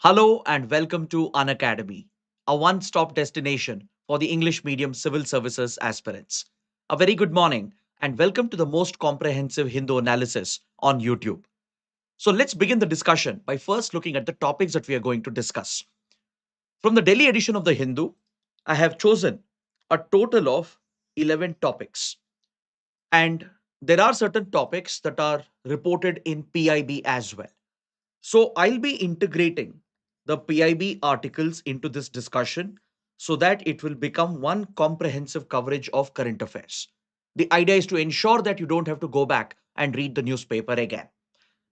Hello and welcome to Unacademy, a one-stop destination for the English medium civil services aspirants. A very good morning and welcome to the most comprehensive Hindu analysis on YouTube. So let's begin the discussion by first looking at the topics that we are going to discuss. From the Delhi edition of the Hindu, I have chosen a total of 11 topics. And there are certain topics that are reported in PIB as well. So I'll be integrating the PIB articles into this discussion so that it will become one comprehensive coverage of current affairs. The idea is to ensure that you don't have to go back and read the newspaper again.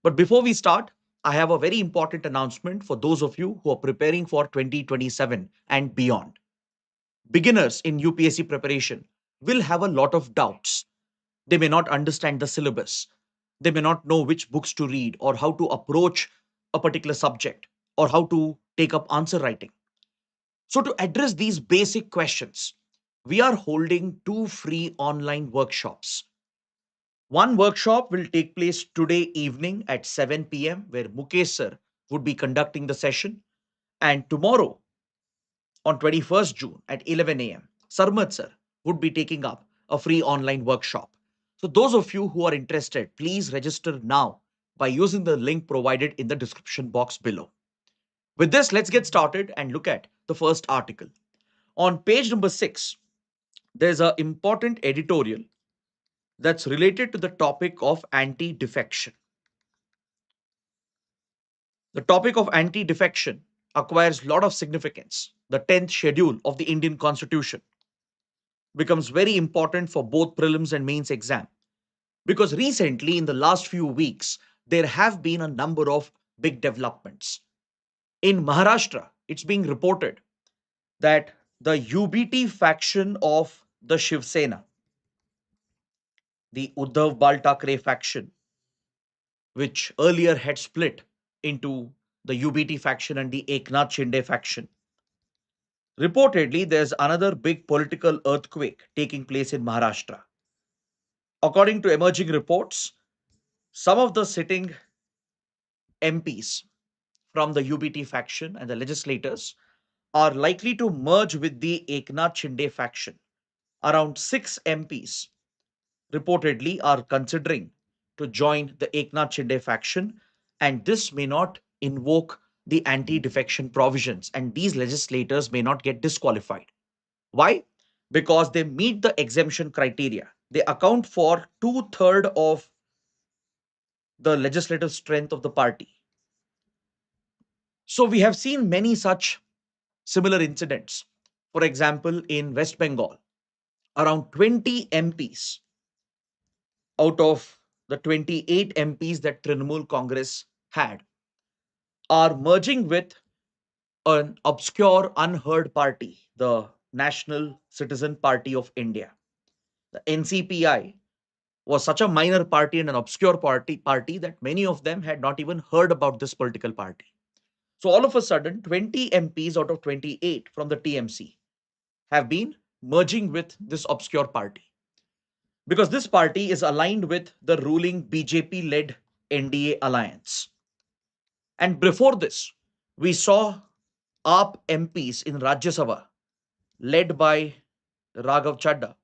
But before we start, I have a very important announcement for those of you who are preparing for 2027 and beyond. Beginners in UPSC preparation will have a lot of doubts. They may not understand the syllabus. They may not know which books to read or how to approach a particular subject or how to take up answer writing. So, to address these basic questions, we are holding two free online workshops. One workshop will take place today evening at 7 p.m., where Mukesh sir would be conducting the session. And tomorrow, on 21st June at 11 a.m., Sarmat sir would be taking up a free online workshop. So, those of you who are interested, please register now by using the link provided in the description box below. With this, let's get started and look at the first article. On page number 6, there's an important editorial that's related to the topic of anti defection. The topic of anti defection acquires a lot of significance. The 10th schedule of the Indian Constitution becomes very important for both prelims and mains exam because recently, in the last few weeks, there have been a number of big developments. In Maharashtra, it's being reported that the UBT faction of the Shiv Sena, the Uddhav Bal Thackeray faction, which earlier had split into the UBT faction and the Eknath Shinde faction. Reportedly, there's another big political earthquake taking place in Maharashtra. According to emerging reports, some of the sitting MPs from the UBT faction and the legislators are likely to merge with the Eknath Shinde faction. Around 6 MPs reportedly are considering to join the Eknath Shinde faction, and this may not invoke the anti defection provisions, and these legislators may not get disqualified. Why? Because they meet the exemption criteria. They account for two-thirds of the legislative strength of the party. So, we have seen many such similar incidents. For example, in West Bengal, around 20 MPs out of the 28 MPs that Trinamool Congress had are merging with an obscure, unheard party, the National Citizen Party of India. The NCPI was such a minor party and an obscure party that many of them had not even heard about this political party. So all of a sudden, 20 MPs out of 28 from the TMC have been merging with this obscure party because this party is aligned with the ruling BJP led NDA alliance. And before this, we saw AAP MPs in Rajya Sabha, led by Raghav Chadda,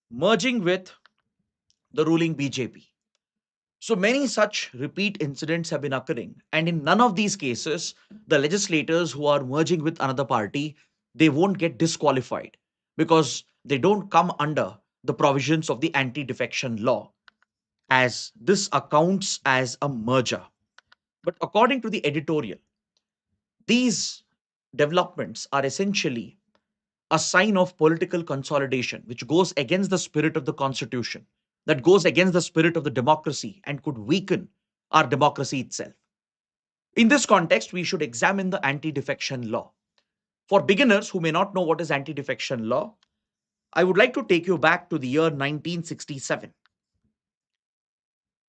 merging with the ruling BJP. So many such repeat incidents have been occurring. And in none of these cases, the legislators who are merging with another party, they won't get disqualified because they don't come under the provisions of the anti defection law, as this accounts as a merger. But according to the editorial, these developments are essentially a sign of political consolidation, which goes against the spirit of the constitution, that goes against the spirit of the democracy and could weaken our democracy itself. In this context, we should examine the anti defection law. For beginners who may not know what is anti defection law, I would like to take you back to the year 1967.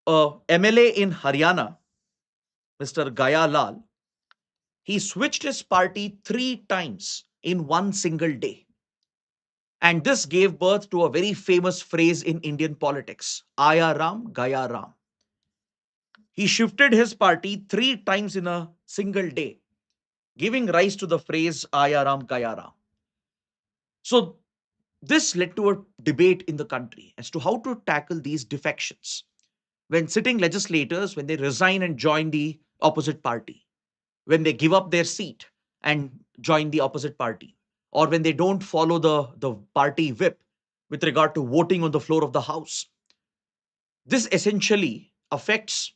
A MLA in Haryana, Mr. Gaya Lal, he switched his party 3 times in one single day. And this gave birth to a very famous phrase in Indian politics, Aya Ram, Gaya Ram. He shifted his party 3 times in a single day, giving rise to the phrase Ayaram Kayaram. So this led to a debate in the country as to how to tackle these defections. When sitting legislators, when they resign and join the opposite party, when they give up their seat and join the opposite party, or when they don't follow the party whip with regard to voting on the floor of the House. This essentially affects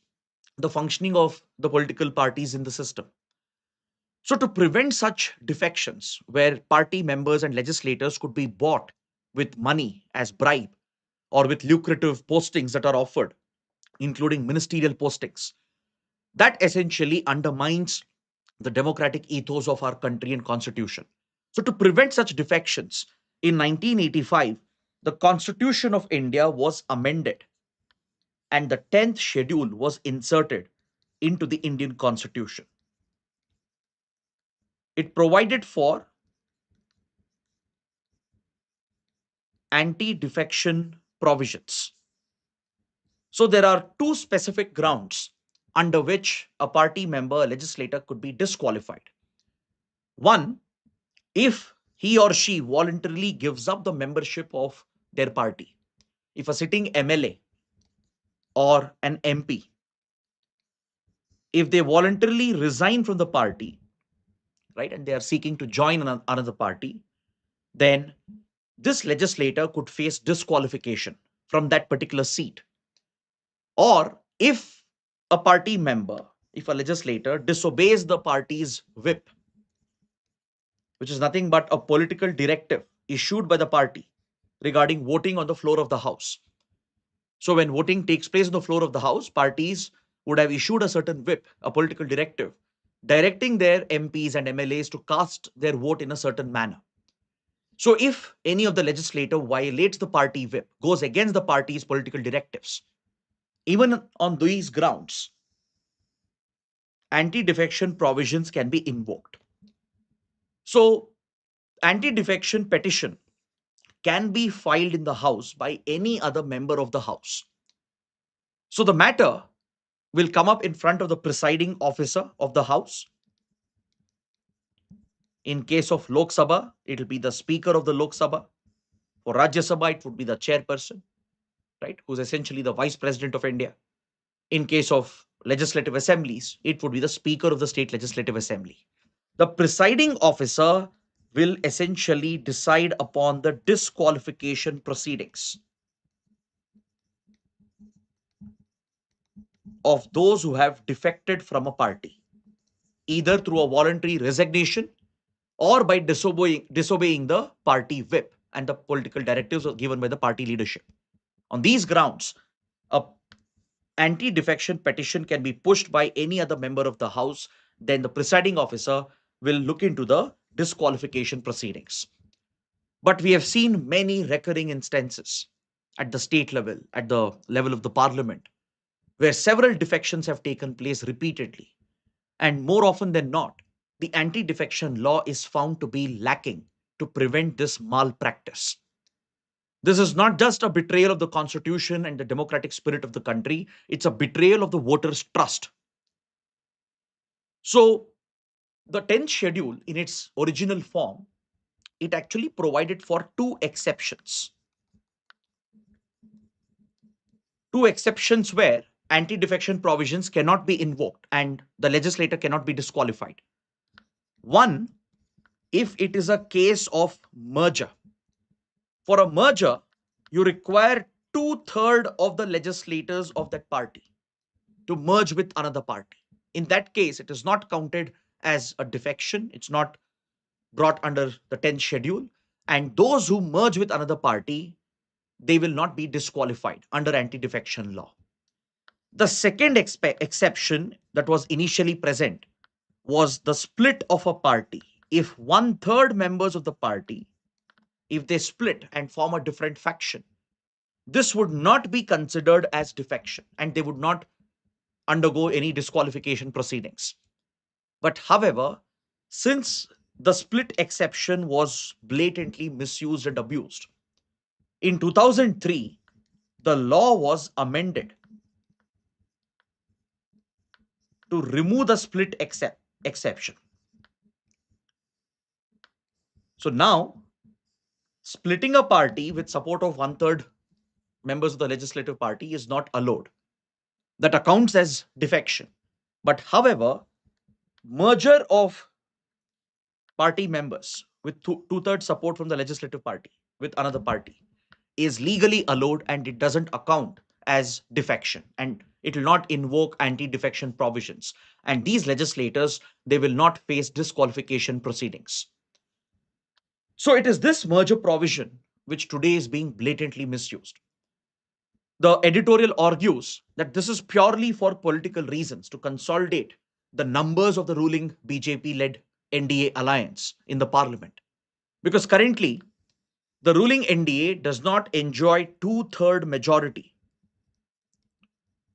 the functioning of the political parties in the system. So, to prevent such defections, where party members and legislators could be bought with money as bribe or with lucrative postings that are offered, including ministerial postings, that essentially undermines the democratic ethos of our country and constitution. So, to prevent such defections, in 1985, the Constitution of India was amended and the 10th schedule was inserted into the Indian Constitution. It provided for anti defection provisions. So, there are two specific grounds under which a party member, a legislator, could be disqualified. One, if he or she voluntarily gives up the membership of their party. If a sitting MLA or an MP, if they voluntarily resign from the party, right, and they are seeking to join another party, then this legislator could face disqualification from that particular seat. Or if a party member, if a legislator disobeys the party's whip, which is nothing but a political directive issued by the party regarding voting on the floor of the House. So when voting takes place on the floor of the House, parties would have issued a certain whip, a political directive, directing their MPs and MLAs to cast their vote in a certain manner. So if any of the legislator violates the party whip, goes against the party's political directives, even on these grounds, anti-defection provisions can be invoked. So anti-defection petition can be filed in the House by any other member of the House. So the matter will come up in front of the presiding officer of the House. In case of Lok Sabha, it will be the Speaker of the Lok Sabha. For Rajya Sabha, it would be the chairperson, right, who's essentially the Vice President of India. In case of legislative assemblies, it would be the Speaker of the State Legislative Assembly. The presiding officer will essentially decide upon the disqualification proceedings of those who have defected from a party, either through a voluntary resignation or by disobeying the party whip and the political directives given by the party leadership. On these grounds, a anti-defection petition can be pushed by any other member of the House. Then the presiding officer will look into the disqualification proceedings. But we have seen many recurring instances at the state level, at the level of the parliament, where several defections have taken place repeatedly. And more often than not, the anti defection law is found to be lacking to prevent this malpractice. This is not just a betrayal of the constitution and the democratic spirit of the country, it's a betrayal of the voters' trust. So, the 10th schedule, in its original form, it actually provided for two exceptions. Two exceptions where anti defection provisions cannot be invoked and the legislator cannot be disqualified. One, if it is a case of merger. For a merger, you require 2/3 of the legislators of that party to merge with another party. In that case, it is not counted as a defection, it's not brought under the 10th schedule. And those who merge with another party, they will not be disqualified under anti defection law. The second exception that was initially present was the split of a party. If 1/3 members of the party, if they split and form a different faction, this would not be considered as defection and they would not undergo any disqualification proceedings. But however, since the split exception was blatantly misused and abused, in 2003, the law was amended to remove the split exception. So now, splitting a party with support of one-third members of the legislative party is not allowed. That accounts as defection. But however, merger of party members with two-thirds support from the legislative party with another party is legally allowed, and it doesn't account as defection, and it will not invoke anti-defection provisions. And these legislators, they will not face disqualification proceedings. So it is this merger provision which today is being blatantly misused. The editorial argues that this is purely for political reasons to consolidate the numbers of the ruling BJP led NDA alliance in the parliament. Because currently, the ruling NDA does not enjoy two-third majority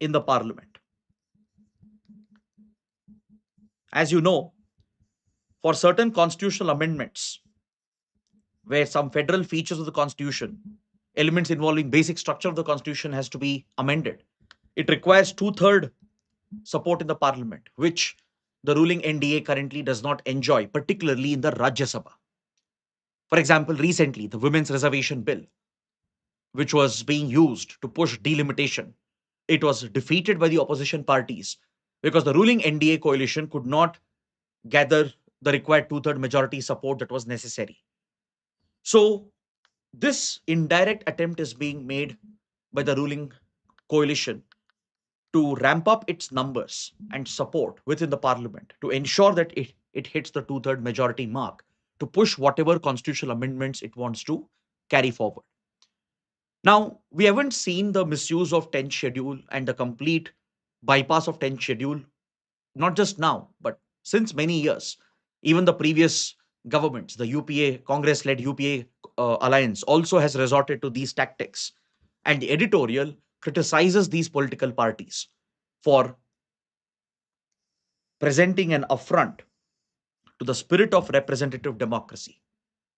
in the parliament. As you know, for certain constitutional amendments, where some federal features of the constitution, elements involving basic structure of the constitution has to be amended, it requires two-third support in the parliament, which the ruling NDA currently does not enjoy, particularly in the Rajya Sabha. For example, recently, the Women's Reservation Bill, which was being used to push delimitation, it was defeated by the opposition parties because the ruling NDA coalition could not gather the required two-third majority support that was necessary. So, this indirect attempt is being made by the ruling coalition to ramp up its numbers and support within the parliament to ensure that it hits the two-third majority mark to push whatever constitutional amendments it wants to carry forward. Now, we haven't seen the misuse of 10th schedule and the complete bypass of 10th schedule, not just now, but since many years. Even the previous governments, the UPA, Congress led UPA alliance, also has resorted to these tactics. And the editorial criticizes these political parties for presenting an affront to the spirit of representative democracy,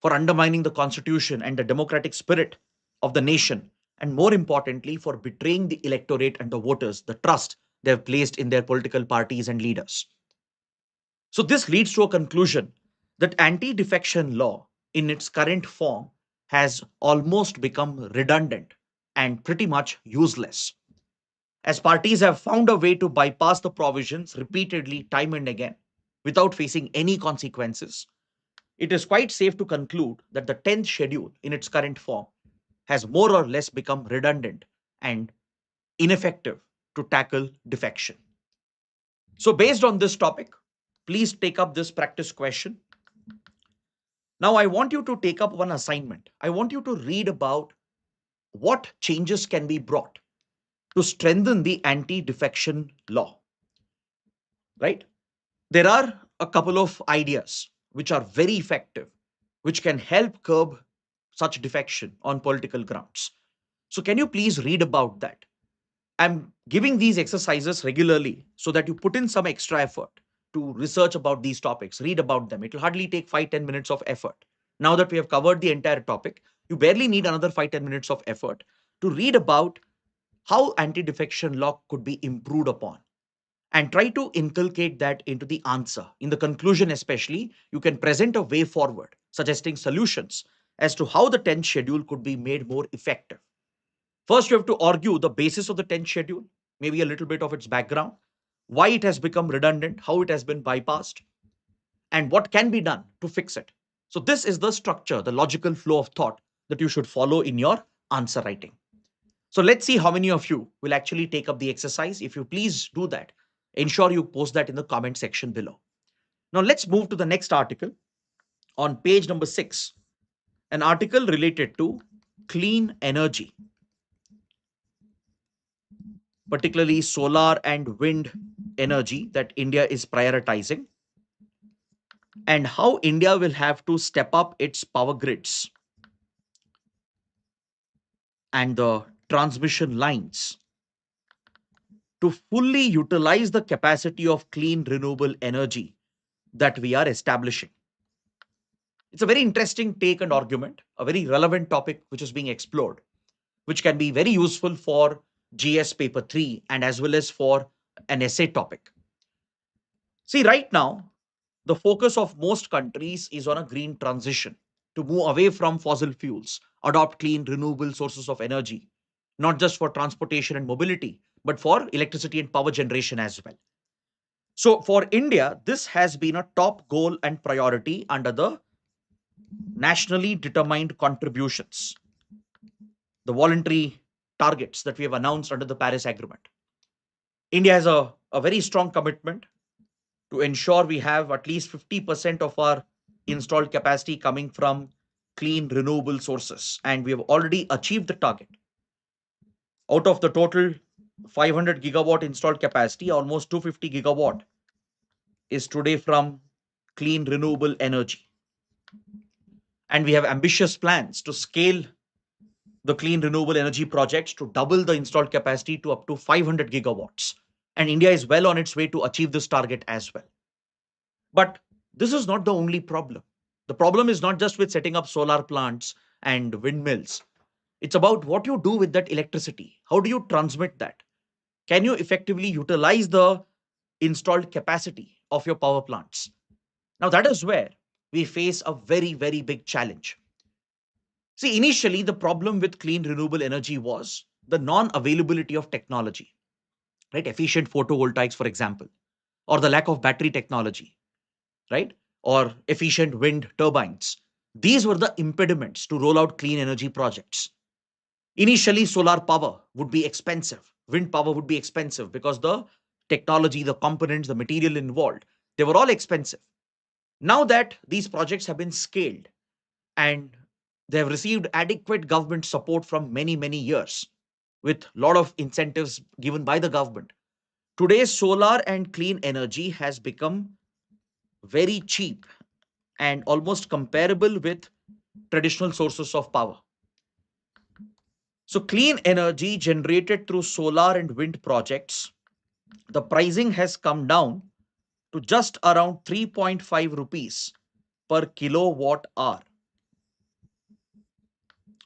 for undermining the constitution and the democratic spirit of the nation, and more importantly, for betraying the electorate and the voters, the trust they have placed in their political parties and leaders. So, this leads to a conclusion that anti defection law in its current form has almost become redundant and pretty much useless, as parties have found a way to bypass the provisions repeatedly, time and again, without facing any consequences. It is quite safe to conclude that the 10th schedule in its current form has more or less become redundant and ineffective to tackle defection. So, based on this topic, please take up this practice question. Now, I want you to take up one assignment. I want you to read about what changes can be brought to strengthen the anti defection law. Right? There are a couple of ideas which are very effective, which can help curb such defection on political grounds. So, can you please read about that? I'm giving these exercises regularly so that you put in some extra effort to research about these topics, read about them. It will hardly take 5-10 minutes of effort. Now that we have covered the entire topic, you barely need another 5-10 minutes of effort to read about how anti defection law could be improved upon and try to inculcate that into the answer. In the conclusion, especially, you can present a way forward, suggesting solutions as to how the 10th schedule could be made more effective. First, you have to argue the basis of the 10th schedule, maybe a little bit of its background, why it has become redundant, how it has been bypassed, and what can be done to fix it. So, this is the structure, the logical flow of thought that you should follow in your answer writing. So, let's see how many of you will actually take up the exercise. If you please do that, ensure you post that in the comment section below. Now, let's move to the next article on page number 6, an article related to clean energy, particularly solar and wind energy that India is prioritizing, and how India will have to step up its power grids and the transmission lines to fully utilize the capacity of clean renewable energy that we are establishing. It's a very interesting take and argument, a very relevant topic which is being explored, which can be very useful for GS paper 3 and as well as for an essay topic. See, right now, the focus of most countries is on a green transition to move away from fossil fuels, adopt clean, renewable sources of energy, not just for transportation and mobility, but for electricity and power generation as well. So, for India, this has been a top goal and priority under the nationally determined contributions, the voluntary targets that we have announced under the Paris Agreement. India has a very strong commitment to ensure we have at least 50% of our installed capacity coming from clean, renewable sources. And we have already achieved the target. Out of the total 500 gigawatt installed capacity, almost 250 gigawatt is today from clean, renewable energy. And we have ambitious plans to scale the clean renewable energy projects to double the installed capacity to up to 500 gigawatts. And India is well on its way to achieve this target as well. But this is not the only problem. The problem is not just with setting up solar plants and windmills. It's about what you do with that electricity. How do you transmit that? Can you effectively utilize the installed capacity of your power plants? Now, that is where we face a very, very big challenge. See, initially, the problem with clean renewable energy was the non availability of technology, right? Efficient photovoltaics, for example, or the lack of battery technology, right? Or efficient wind turbines. These were the impediments to roll out clean energy projects. Initially, solar power would be expensive, wind power would be expensive because the technology, the components, the material involved, they were all expensive. Now that these projects have been scaled and they have received adequate government support from many, many years with a lot of incentives given by the government, today's solar and clean energy has become very cheap and almost comparable with traditional sources of power. So, clean energy generated through solar and wind projects, the pricing has come down to just around 3.5 rupees per kilowatt hour,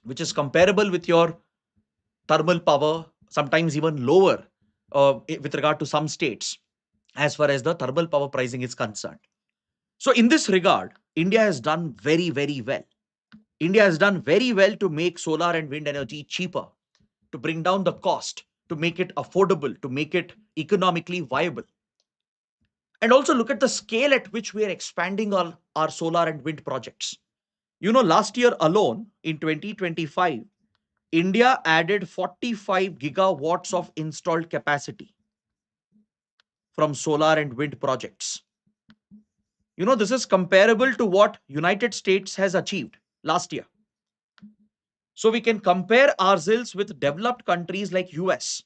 which is comparable with your thermal power, sometimes even lower with regard to some states, as far as the thermal power pricing is concerned. So, in this regard, India has done very, very well. India has done very well to make solar and wind energy cheaper, to bring down the cost, to make it affordable, to make it economically viable. And also look at the scale at which we are expanding our solar and wind projects. You know, last year alone, in 2025, India added 45 gigawatts of installed capacity from solar and wind projects. You know, this is comparable to what United States has achieved last year. So we can compare ourselves with developed countries like US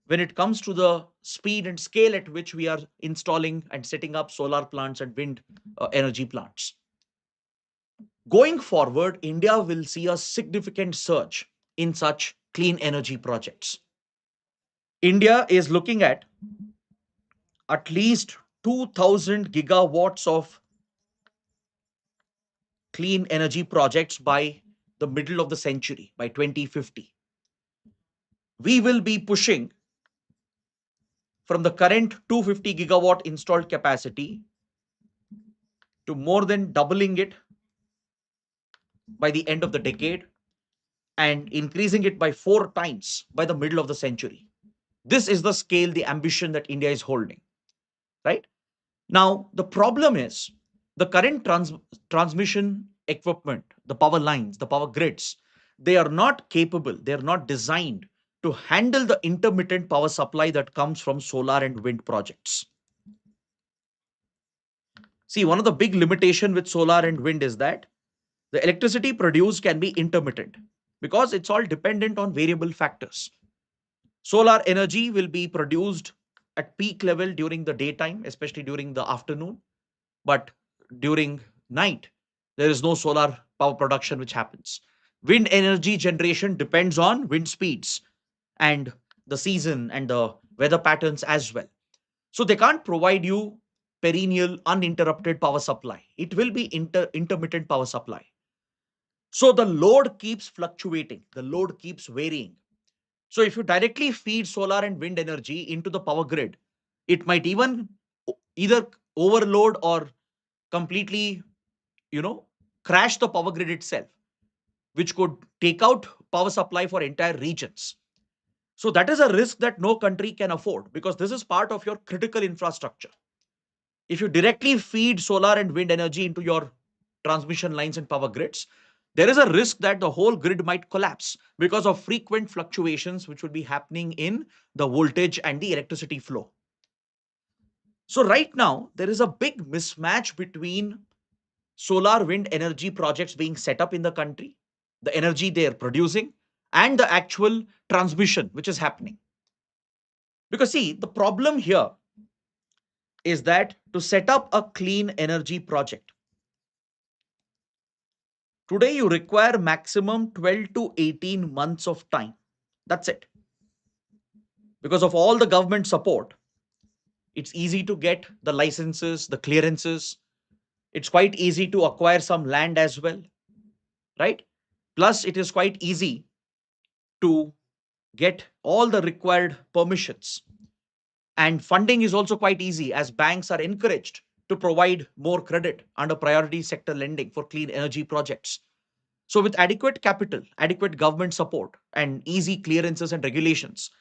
when it comes to the speed and scale at which we are installing and setting up solar plants and wind energy plants. Going forward, India will see a significant surge in such clean energy projects. India is looking at least 2000 gigawatts of clean energy projects by the middle of the century, by 2050. We will be pushing from the current 250 gigawatt installed capacity to more than doubling it by the end of the decade and increasing it by 4 times by the middle of the century. This is the scale, the ambition that India is holding, right? Now, the problem is the current transmission equipment, the power lines, the power grids, they are not capable, they are not designed to handle the intermittent power supply that comes from solar and wind projects. See, one of the big limitation with solar and wind is that the electricity produced can be intermittent because it's all dependent on variable factors. Solar energy will be produced at peak level during the daytime, especially during the afternoon, but during night, there is no solar power production which happens. Wind energy generation depends on wind speeds and the season and the weather patterns as well. So they can't provide you perennial, uninterrupted power supply. It will be intermittent power supply. So the load keeps fluctuating, the load keeps varying. So if you directly feed solar and wind energy into the power grid, it might even either overload or completely, you know, crash the power grid itself, which could take out power supply for entire regions. So that is a risk that no country can afford because this is part of your critical infrastructure. If you directly feed solar and wind energy into your transmission lines and power grids, there is a risk that the whole grid might collapse because of frequent fluctuations which will be happening in the voltage and the electricity flow. So, right now, there is a big mismatch between solar wind energy projects being set up in the country, the energy they are producing, and the actual transmission which is happening. Because, see, the problem here is that to set up a clean energy project, today you require maximum 12 to 18 months of time. That's it. Because of all the government support, it's easy to get the licenses, the clearances. It's quite easy to acquire some land as well, right? Plus, it is quite easy to get all the required permissions. And funding is also quite easy as banks are encouraged to provide more credit under priority sector lending for clean energy projects. So, with adequate capital, adequate government support, and easy clearances and regulations,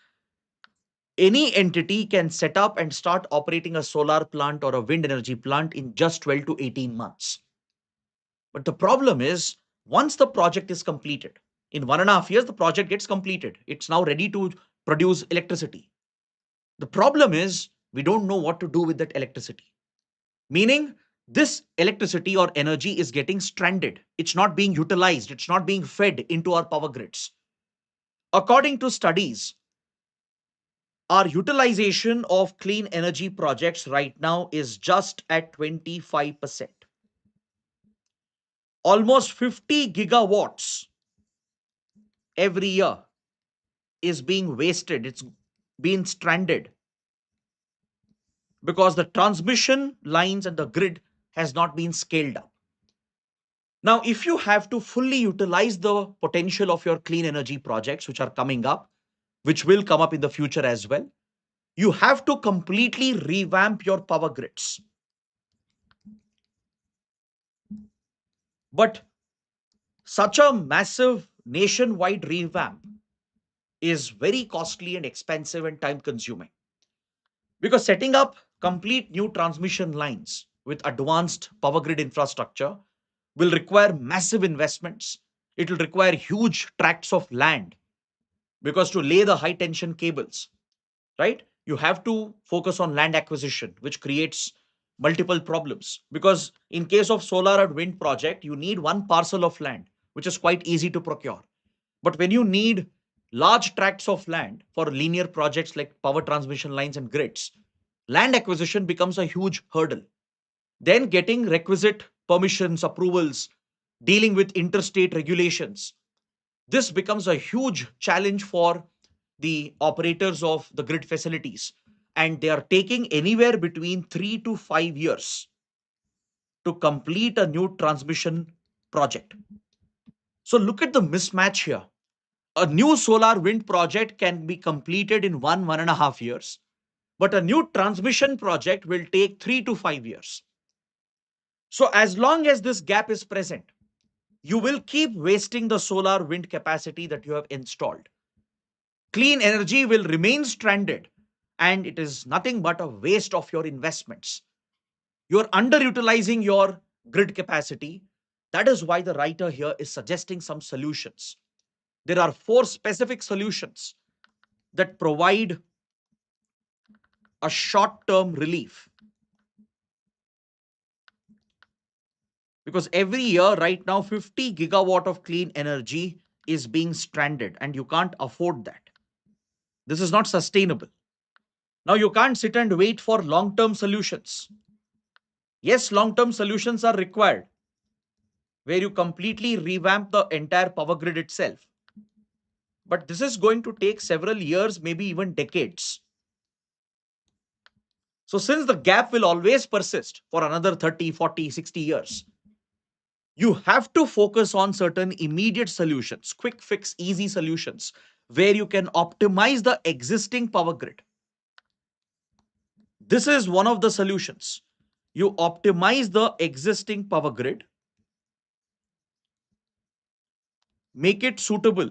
any entity can set up and start operating a solar plant or a wind energy plant in just 12 to 18 months. But the problem is, once the project is completed, in 1.5 years, the project gets completed. It's now ready to produce electricity. The problem is, we don't know what to do with that electricity. Meaning, this electricity or energy is getting stranded. It's not being utilized. It's not being fed into our power grids. According to studies, our utilization of clean energy projects right now is just at 25%. Almost 50 gigawatts every year is being wasted. It's being stranded because the transmission lines and the grid has not been scaled up. Now, if you have to fully utilize the potential of your clean energy projects, which are coming up, which will come up in the future as well, you have to completely revamp your power grids. But such a massive nationwide revamp is very costly and expensive and time consuming because setting up complete new transmission lines with advanced power grid infrastructure will require massive investments. It will require huge tracts of land because to lay the high tension cables, right? You have to focus on land acquisition, which creates multiple problems. Because in case of solar or wind project, you need one parcel of land, which is quite easy to procure. But when you need large tracts of land for linear projects like power transmission lines and grids, land acquisition becomes a huge hurdle. Then getting requisite permissions, approvals, dealing with interstate regulations, this becomes a huge challenge for the operators of the grid facilities. And they are taking anywhere between 3 to 5 years to complete a new transmission project. So look at the mismatch here. A new solar wind project can be completed in 1.5 years, but a new transmission project will take 3 to 5 years. So as long as this gap is present, you will keep wasting the solar wind capacity that you have installed. Clean energy will remain stranded, and it is nothing but a waste of your investments. You're underutilizing your grid capacity. That is why the writer here is suggesting some solutions. There are 4 specific solutions that provide a short term relief. Because every year, right now, 50 gigawatt of clean energy is being stranded, and you can't afford that. This is not sustainable. Now, you can't sit and wait for long term solutions. Yes, long term solutions are required, where you completely revamp the entire power grid itself. But this is going to take several years, maybe even decades. So, since the gap will always persist for another 30, 40, 60 years, you have to focus on certain immediate solutions, quick fix, easy solutions, where you can optimize the existing power grid. This is one of the solutions. You optimize the existing power grid, make it suitable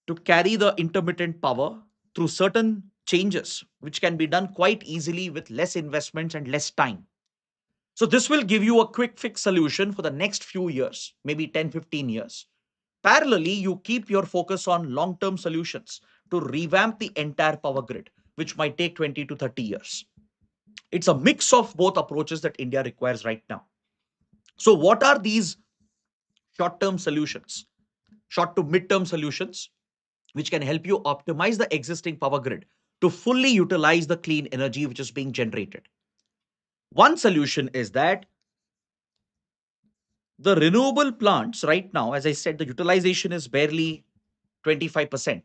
to carry the intermittent power through certain changes, which can be done quite easily with less investments and less time. So, this will give you a quick fix solution for the next few years, maybe 10, 15 years. Parallelly, you keep your focus on long term solutions to revamp the entire power grid, which might take 20 to 30 years. It's a mix of both approaches that India requires right now. So, what are these short term solutions, short to mid term solutions, which can help you optimize the existing power grid to fully utilize the clean energy which is being generated? One solution is that the renewable plants right now, as I said, the utilization is barely 25%.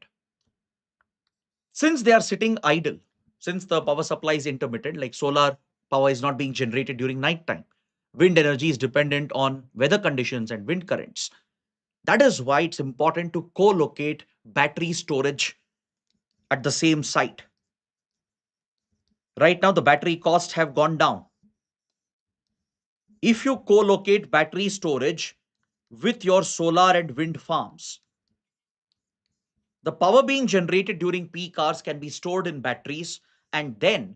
Since they are sitting idle, since the power supply is intermittent, like solar power is not being generated during night time, wind energy is dependent on weather conditions and wind currents. That is why it's important to co-locate battery storage at the same site. Right now, the battery costs have gone down. If you co-locate battery storage with your solar and wind farms, the power being generated during peak hours can be stored in batteries, and then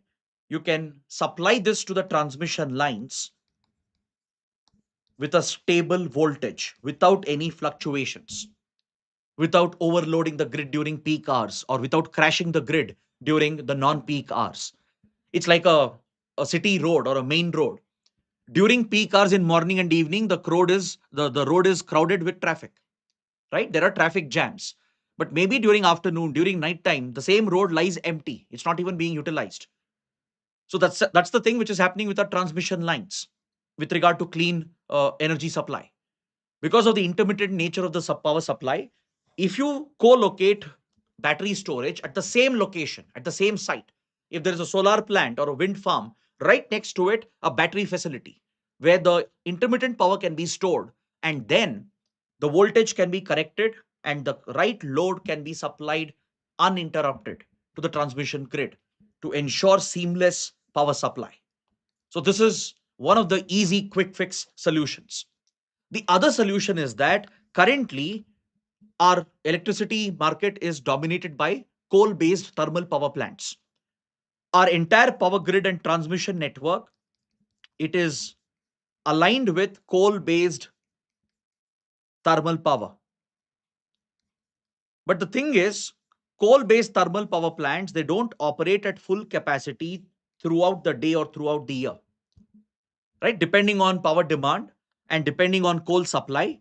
you can supply this to the transmission lines with a stable voltage without any fluctuations, without overloading the grid during peak hours or without crashing the grid during the non-peak hours. It's like a city road or a main road. During peak hours in morning and evening, the road is crowded with traffic, right? There are traffic jams. But maybe during afternoon, during night time, the same road lies empty. It's not even being utilized. So that's the thing which is happening with our transmission lines with regard to clean energy supply. Because of the intermittent nature of the power supply, if you co-locate battery storage at the same location, at the same site, if there is a solar plant or a wind farm, right next to it, a battery facility where the intermittent power can be stored, and then the voltage can be corrected and the right load can be supplied uninterrupted to the transmission grid to ensure seamless power supply. So this is one of the easy quick fix solutions. The other solution is that currently our electricity market is dominated by coal based thermal power plants. Our entire power grid and transmission network, it is aligned with coal based thermal power. But the thing is, coal based thermal power plants, they don't operate at full capacity throughout the day or throughout the year, right? Depending on power demand and depending on coal supply,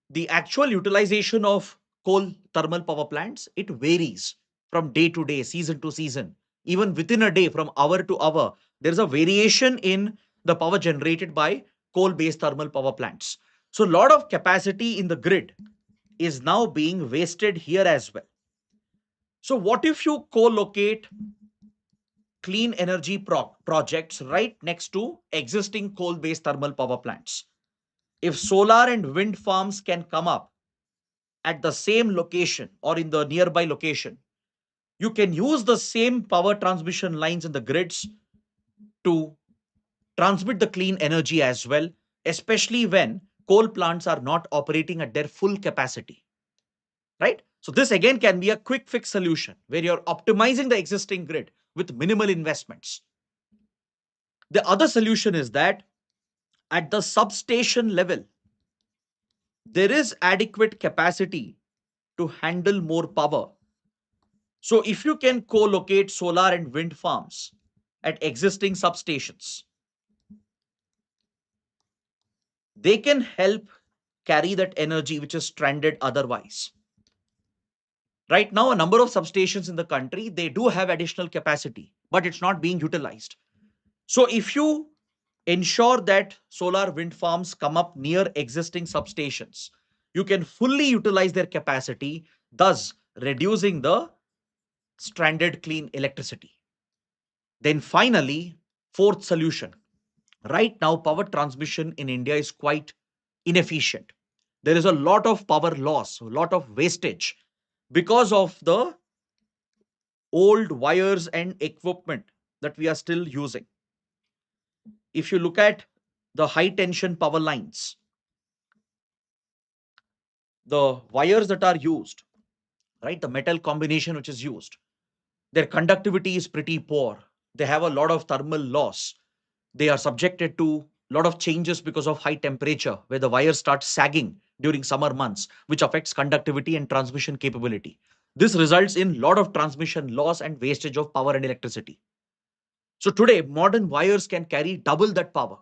the actual utilization of coal thermal power plants, it varies from day to day, season to season. Even within a day, from hour to hour, there's a variation in the power generated by coal based thermal power plants. So a lot of capacity in the grid is now being wasted here as well. So what if you co-locate clean energy projects right next to existing coal based thermal power plants? If solar and wind farms can come up at the same location or in the nearby location, you can use the same power transmission lines in the grids to transmit the clean energy as well, especially when coal plants are not operating at their full capacity, right? So this again can be a quick fix solution where you're optimizing the existing grid with minimal investments. The other solution is that at the substation level, there is adequate capacity to handle more power. So if you can co-locate solar and wind farms at existing substations, they can help carry that energy which is stranded otherwise. Right now, a number of substations in the country, they do have additional capacity, but it's not being utilized. So if you ensure that solar wind farms come up near existing substations, you can fully utilize their capacity, thus reducing the stranded clean electricity. Then finally, fourth solution. Right now, power transmission in India is quite inefficient. There is a lot of power loss, a lot of wastage because of the old wires and equipment that we are still using. If you look at the high tension power lines, the wires that are used, right, the metal combination which is used, their conductivity is pretty poor. They have a lot of thermal loss. They are subjected to a lot of changes because of high temperature, where the wires start sagging during summer months, which affects conductivity and transmission capability. This results in a lot of transmission loss and wastage of power and electricity. So today, modern wires can carry double that power.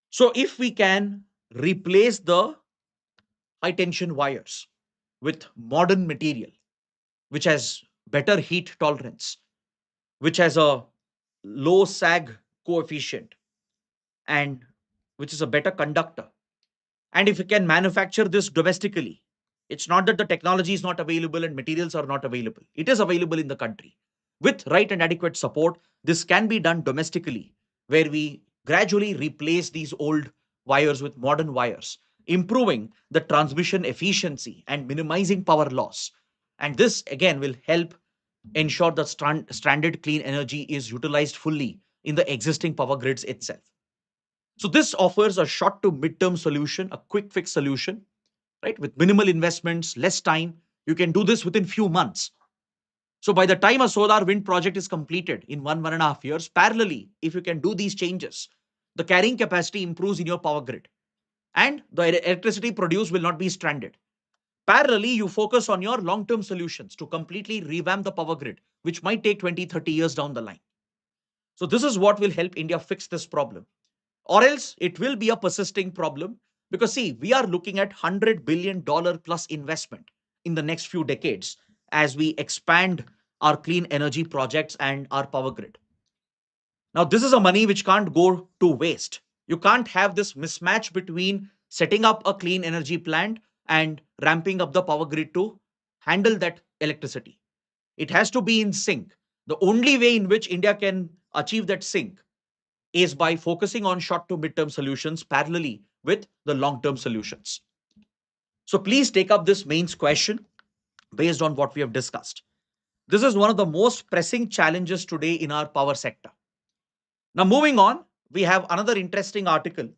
So if we can replace the high tension wires with modern material, which has better heat tolerance, which has a low sag coefficient, and which is a better conductor, and if we can manufacture this domestically, it's not that the technology is not available and materials are not available. It is available in the country. With right and adequate support, this can be done domestically, where we gradually replace these old wires with modern wires, improving the transmission efficiency and minimizing power loss. And this again will help ensure that stranded clean energy is utilized fully in the existing power grids itself. So this offers a short to mid-term solution, a quick fix solution, right? With minimal investments, less time, you can do this within few months. So by the time a solar wind project is completed in 1.5 years, parallelly, if you can do these changes, the carrying capacity improves in your power grid, and the electricity produced will not be stranded. Parallelly, you focus on your long-term solutions to completely revamp the power grid, which might take 20, 30 years down the line. So this is what will help India fix this problem. Or else it will be a persisting problem, because see, we are looking at $100 billion plus investment in the next few decades as we expand our clean energy projects and our power grid. Now, this is a money which can't go to waste. You can't have this mismatch between setting up a clean energy plant and ramping up the power grid to handle that electricity. It has to be in sync. The only way in which India can achieve that sync is by focusing on short to mid-term solutions parallelly with the long-term solutions. So please take up this mains question based on what we have discussed. This is one of the most pressing challenges today in our power sector. Now, moving on, we have another interesting article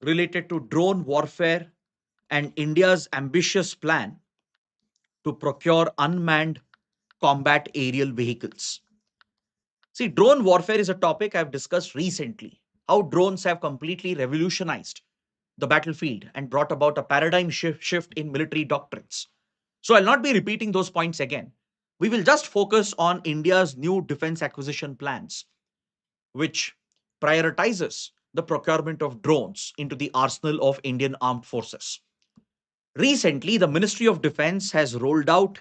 related to drone warfare and India's ambitious plan to procure unmanned combat aerial vehicles. See, drone warfare is a topic I've discussed recently. How drones have completely revolutionized the battlefield and brought about a paradigm shift in military doctrines. So I'll not be repeating those points again. We will just focus on India's new defense acquisition plans, which prioritizes the procurement of drones into the arsenal of Indian armed forces. Recently, the Ministry of Defense has rolled out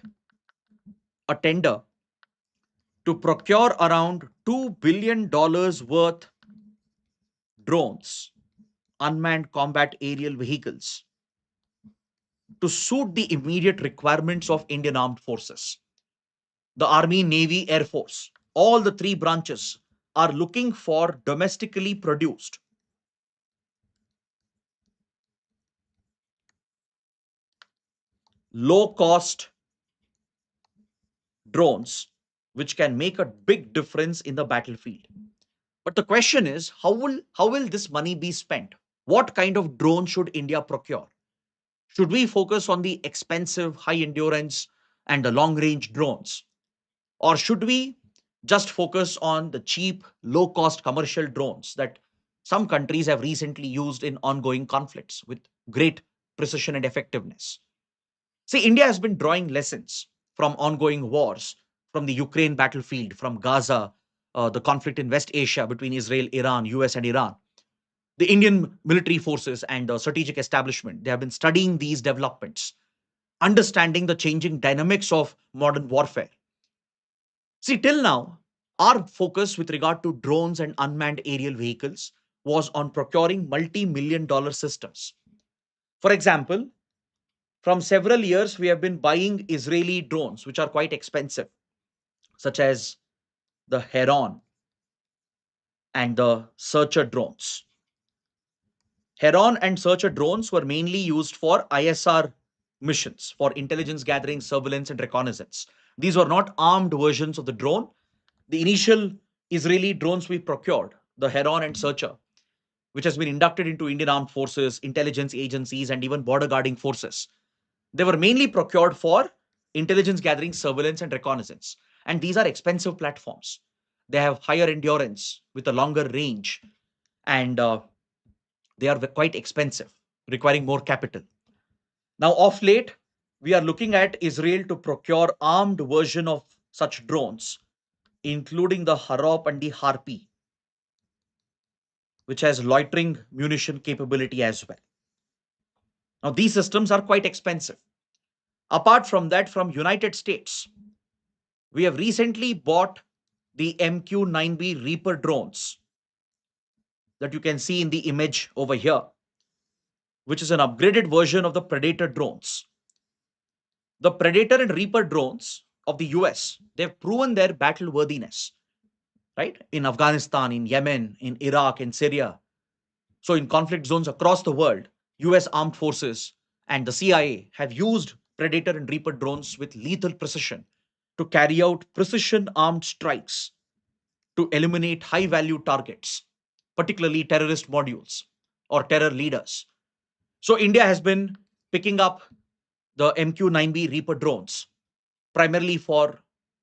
a tender to procure around $2 billion worth drones, unmanned combat aerial vehicles, to suit the immediate requirements of Indian armed forces. The Army, Navy, Air Force, all the three branches are looking for domestically produced, low cost drones which can make a big difference in the battlefield. But the question is, how will this money be spent? What kind of drone should India procure? Should we focus on the expensive, high endurance, and the long range drones? Or should we just focus on the cheap, low cost commercial drones that some countries have recently used in ongoing conflicts with great precision and effectiveness? See, India has been drawing lessons from ongoing wars, from the Ukraine battlefield, from Gaza, the conflict in West Asia between Israel, Iran, US, and Iran. The Indian military forces and the strategic establishment, they have been studying these developments, understanding the changing dynamics of modern warfare. See, till now, our focus with regard to drones and unmanned aerial vehicles was on procuring multi-million dollar systems. For example, from several years, we have been buying Israeli drones, which are quite expensive, such as the Heron and the Searcher drones. Heron and Searcher drones were mainly used for ISR missions, for intelligence gathering, surveillance, and reconnaissance. These were not armed versions of the drone. The initial Israeli drones we procured, the Heron and Searcher, which has been inducted into Indian armed forces, intelligence agencies, and even border guarding forces. They were mainly procured for intelligence gathering, surveillance, and reconnaissance. And these are expensive platforms. They have higher endurance with a longer range, and they are quite expensive, requiring more capital. Now, of late, we are looking at Israel to procure armed version of such drones, including the Harop and the Harpy, which has loitering munition capability as well. Now, these systems are quite expensive. Apart from that, from United States, we have recently bought the MQ-9B Reaper drones that you can see in the image over here, which is an upgraded version of the Predator drones. The Predator and Reaper drones of the US, they've proven their battle worthiness, right? In Afghanistan, in Yemen, in Iraq, in Syria. So in conflict zones across the world, US armed forces and the CIA have used Predator and Reaper drones with lethal precision to carry out precision armed strikes to eliminate high value targets, particularly terrorist modules or terror leaders. So India has been picking up the MQ-9B Reaper drones primarily for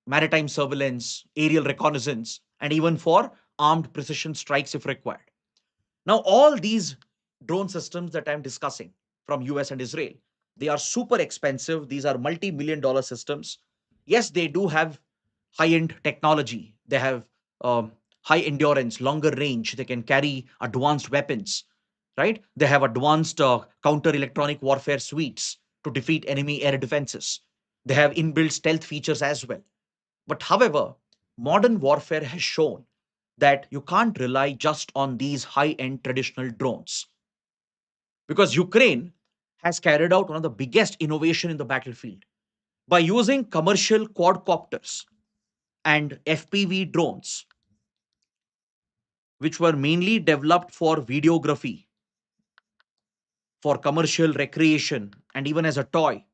maritime surveillance, aerial reconnaissance, and even for armed precision strikes if required. Now, all these drone systems that I'm discussing from US and Israel, they are super expensive. These are multi-million dollar systems. Yes, they do have high-end technology. They have high endurance, longer range. They can carry advanced weapons, right? They have advanced counter electronic warfare suites to defeat enemy air defenses. They have inbuilt stealth features as well. But however, modern warfare has shown that you can't rely just on these high end traditional drones because Ukraine has carried out one of the biggest innovation in the battlefield by using commercial quadcopters and FPV drones, which were mainly developed for videography, for commercial recreation, and even as a toy.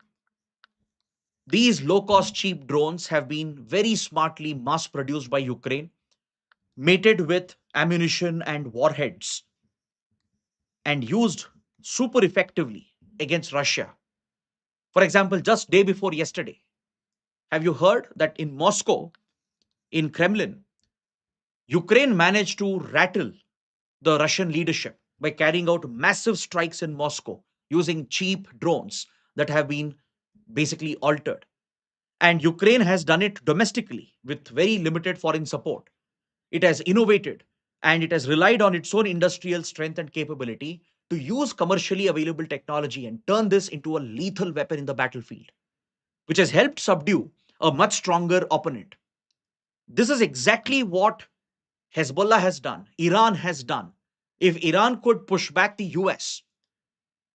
These low cost, cheap drones have been very smartly mass produced by Ukraine, mated with ammunition and warheads, and used super effectively against Russia. For example, just day before yesterday, have you heard that in Moscow, in Kremlin, Ukraine managed to rattle the Russian leadership by carrying out massive strikes in Moscow using cheap drones that have been basically altered. And Ukraine has done it domestically with very limited foreign support. It has innovated and it has relied on its own industrial strength and capability to use commercially available technology and turn this into a lethal weapon in the battlefield, which has helped subdue a much stronger opponent. This is exactly what Hezbollah has done, Iran has done. If Iran could push back the US,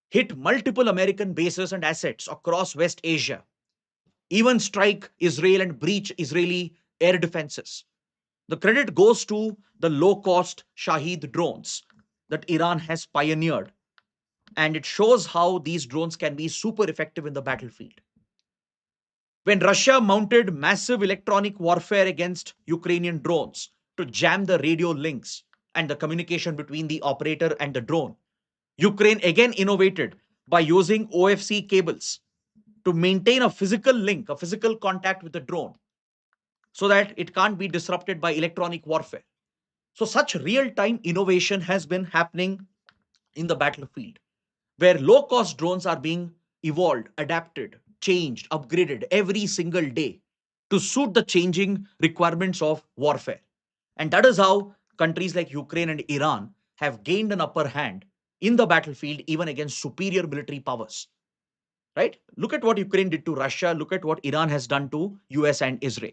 hit multiple American bases and assets across West Asia, even strike Israel and breach Israeli air defenses, the credit goes to the low cost Shahid drones that Iran has pioneered. And it shows how these drones can be super effective in the battlefield. When Russia mounted massive electronic warfare against Ukrainian drones to jam the radio links and the communication between the operator and the drone, Ukraine again innovated by using OFC cables to maintain a physical link, a physical contact with the drone so that it can't be disrupted by electronic warfare. So, such real time innovation has been happening in the battlefield where low cost drones are being evolved, adapted, changed, upgraded every single day to suit the changing requirements of warfare. And that is how countries like Ukraine and Iran have gained an upper hand in the battlefield, even against superior military powers. Right? Look at what Ukraine did to Russia. Look at what Iran has done to US and Israel.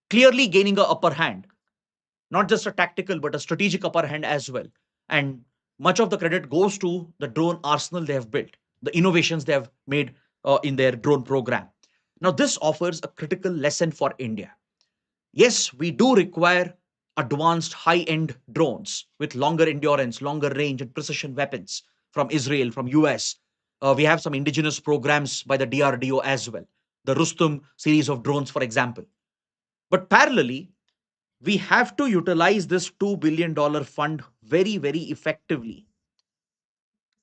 Clearly gaining an upper hand, not just a tactical, but a strategic upper hand as well. And much of the credit goes to the drone arsenal they have built, the innovations they have made in their drone program. Now, this offers a critical lesson for India. Yes, we do require advanced high end drones with longer endurance, longer range, and precision weapons from Israel, from US. We have some indigenous programs by the DRDO as well, the Rustum series of drones, for example. But parallelly, We have to utilize this $2 billion fund very, very effectively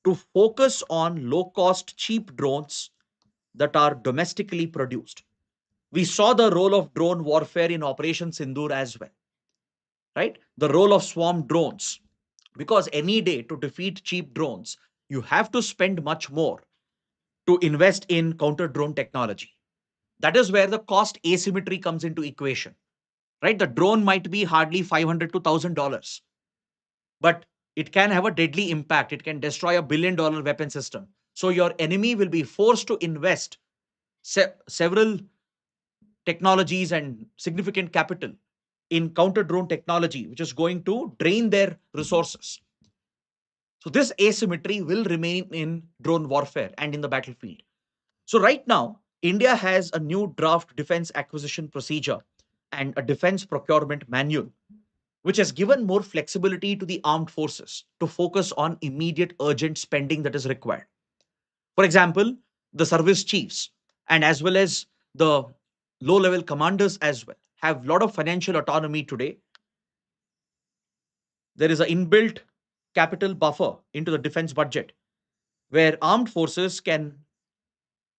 to focus on low cost, cheap drones that are domestically produced. We saw the role of drone warfare in Operation Sindoor as well, right? The role of swarm drones. Because any day to defeat cheap drones, you have to spend much more to invest in counter drone technology. That is where the cost asymmetry comes into equation, right? The drone might be hardly 500 to $1,000, but it can have a deadly impact. It can destroy $1 billion weapon system. So your enemy will be forced to invest several technologies and significant capital in counter drone technology, which is going to drain their resources. So this asymmetry will remain in drone warfare and in the battlefield. So right now, India has a new draft defense acquisition procedure and a defense procurement manual, which has given more flexibility to the armed forces to focus on immediate urgent spending that is required. For example, the service chiefs and as well as the low level commanders as well have a lot of financial autonomy today. There is an inbuilt capital buffer into the defense budget where armed forces can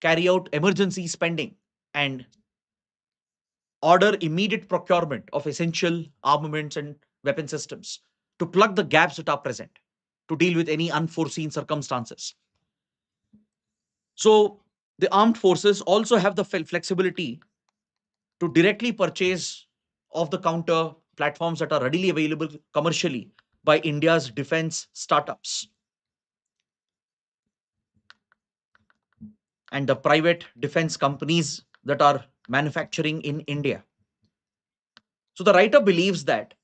carry out emergency spending and order immediate procurement of essential armaments and weapon systems to plug the gaps that are present, to deal with any unforeseen circumstances. So, the armed forces also have the flexibility to directly purchase off the counter platforms that are readily available commercially by India's defense startups and the private defense companies that are manufacturing in India. So, the writer believes that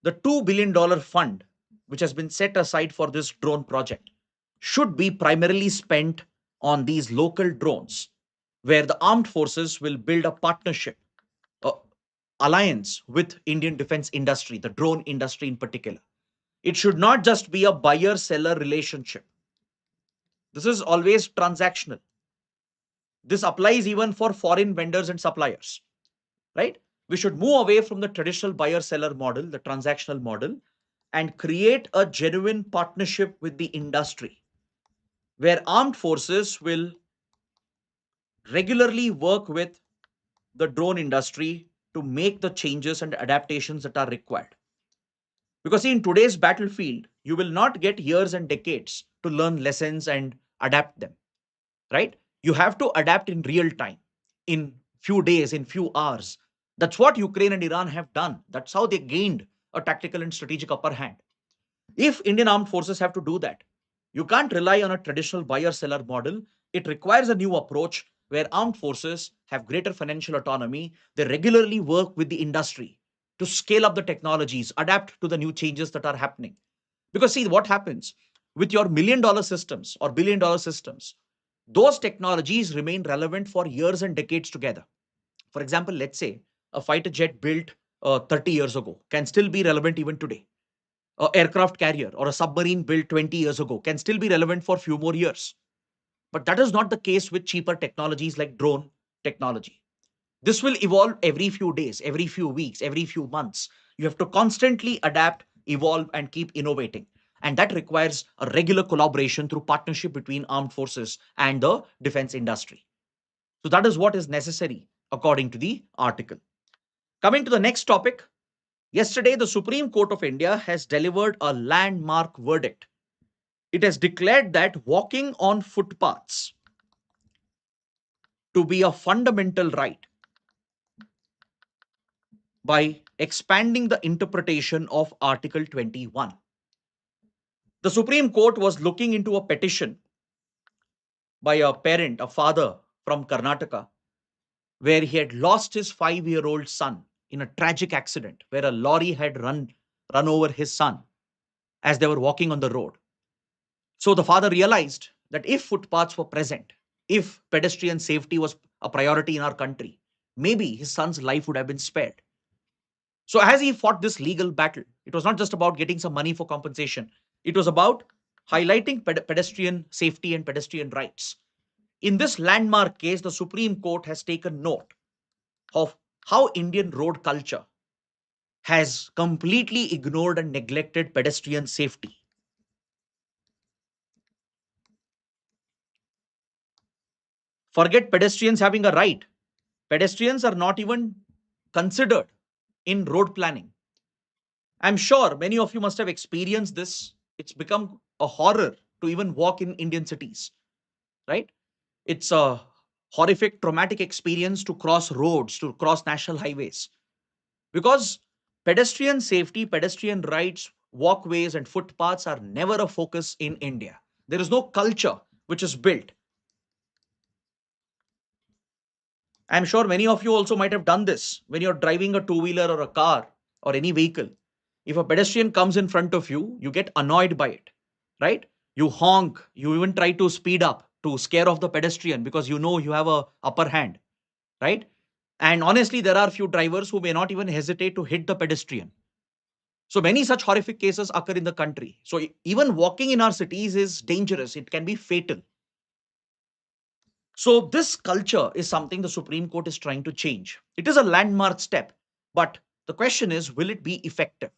the $2 billion fund, which has been set aside for this drone project, should be primarily spent on these local drones, where the armed forces will build a partnership, a alliance with Indian defense industry, the drone industry in particular. It should not just be a buyer seller relationship. This is always transactional. This applies even for foreign vendors and suppliers, right? We should move away from the traditional buyer seller model, the transactional model, and create a genuine partnership with the industry where armed forces will regularly work with the drone industry to make the changes and adaptations that are required. Because in today's battlefield, you will not get years and decades to learn lessons and adapt them, right? You have to adapt in real time, in few days, in few hours. That's what Ukraine and Iran have done. That's how they gained a tactical and strategic upper hand. If Indian armed forces have to do that, you can't rely on a traditional buyer seller model. It requires a new approach where armed forces have greater financial autonomy. They regularly work with the industry to scale up the technologies, adapt to the new changes that are happening. Because, see, what happens with your $1 million systems or $1 billion systems, those technologies remain relevant for years and decades together. For example, let's say a fighter jet built 30 years ago can still be relevant even today. A aircraft carrier or a submarine built 20 years ago can still be relevant for a few more years. But that is not the case with cheaper technologies like drone technology. This will evolve every few days, every few weeks, every few months. You have to constantly adapt, evolve, and keep innovating. And that requires a regular collaboration through partnership between armed forces and the defense industry. So that is what is necessary according to the article. Coming to the next topic, yesterday the Supreme Court of India has delivered a landmark verdict. It has declared that walking on footpaths to be a fundamental right by expanding the interpretation of Article 21. The Supreme Court was looking into a petition by a parent, a father from Karnataka, where he had lost his 5-year old son in a tragic accident where a lorry had run over his son as they were walking on the road. So the father realized that if footpaths were present, if pedestrian safety was a priority in our country, maybe his son's life would have been spared. So as he fought this legal battle, it was not just about getting some money for compensation. It was about highlighting pedestrian safety and pedestrian rights. In this landmark case, the Supreme Court has taken note of how Indian road culture has completely ignored and neglected pedestrian safety. Forget pedestrians having a right. Pedestrians are not even considered in road planning. I'm sure many of you must have experienced this. It's become a horror to even walk in Indian cities, right? It's a horrific, traumatic experience to cross roads, to cross national highways. Because pedestrian safety, pedestrian rights, walkways, and footpaths are never a focus in India. There is no culture which is built. I'm sure many of you also might have done this when you're driving a two-wheeler or a car or any vehicle. If a pedestrian comes in front of you, you get annoyed by it, right? You honk, you even try to speed up to scare off the pedestrian because you know you have a upper hand, right? And honestly, there are few drivers who may not even hesitate to hit the pedestrian. So many such horrific cases occur in the country. So even walking in our cities is dangerous. It can be fatal. So this culture is something the Supreme Court is trying to change. It is a landmark step, but the question is, will it be effective?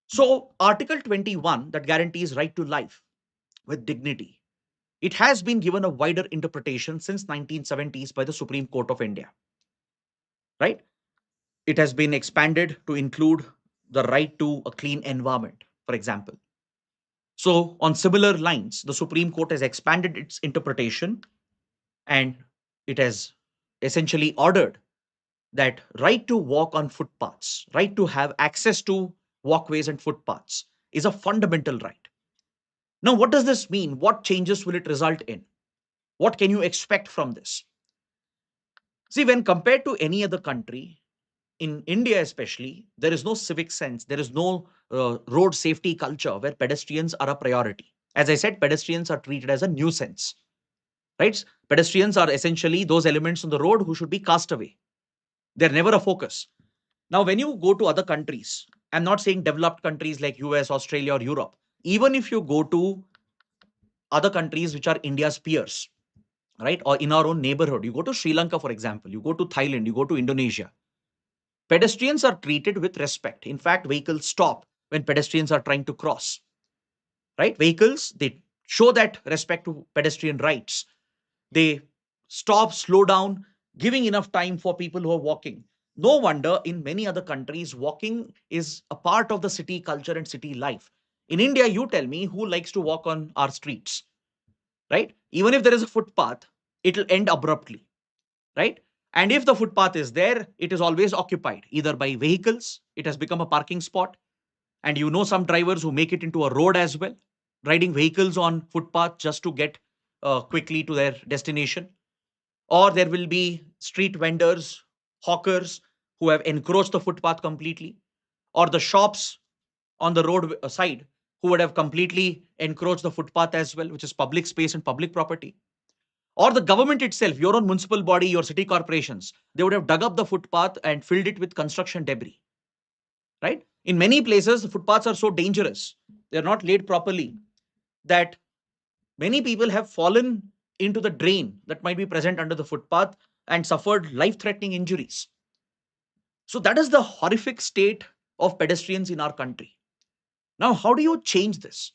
So Article 21 that guarantees right to life with dignity, it has been given a wider interpretation since 1970s by the Supreme Court of India, right? It has been expanded to include the right to a clean environment, for example. So, on similar lines, the Supreme Court has expanded its interpretation and it has essentially ordered that right to walk on footpaths, right to have access to walkways and footpaths is a fundamental right. Now, what does this mean? What changes will it result in? What can you expect from this? See, when compared to any other country, in India especially, there is no civic sense, there is no road safety culture where pedestrians are a priority. As I said, pedestrians are treated as a nuisance, right? Pedestrians are essentially those elements on the road who should be cast away. They're never a focus. Now, when you go to other countries, I'm not saying developed countries like US, Australia, or Europe, even if you go to other countries which are India's peers, right? Or in our own neighborhood, you go to Sri Lanka, for example, you go to Thailand, you go to Indonesia, pedestrians are treated with respect. In fact, vehicles stop when pedestrians are trying to cross, right? Vehicles, they show that respect to pedestrian rights. They stop, slow down, giving enough time for people who are walking. No wonder in many other countries, walking is a part of the city culture and city life. In India, you tell me who likes to walk on our streets, right? Even if there is a footpath, it'll end abruptly, right? And if the footpath is there, it is always occupied either by vehicles, it has become a parking spot. And you know some drivers who make it into a road as well, riding vehicles on footpath just to get quickly to their destination. Or there will be street vendors, hawkers who have encroached the footpath completely, or the shops on the road side who would have completely encroached the footpath as well, which is public space and public property. Or the government itself, your own municipal body, your city corporations, they would have dug up the footpath and filled it with construction debris, right? In many places, the footpaths are so dangerous, they're not laid properly, that many people have fallen into the drain that might be present under the footpath and suffered life threatening injuries. So, that is the horrific state of pedestrians in our country. Now, how do you change this?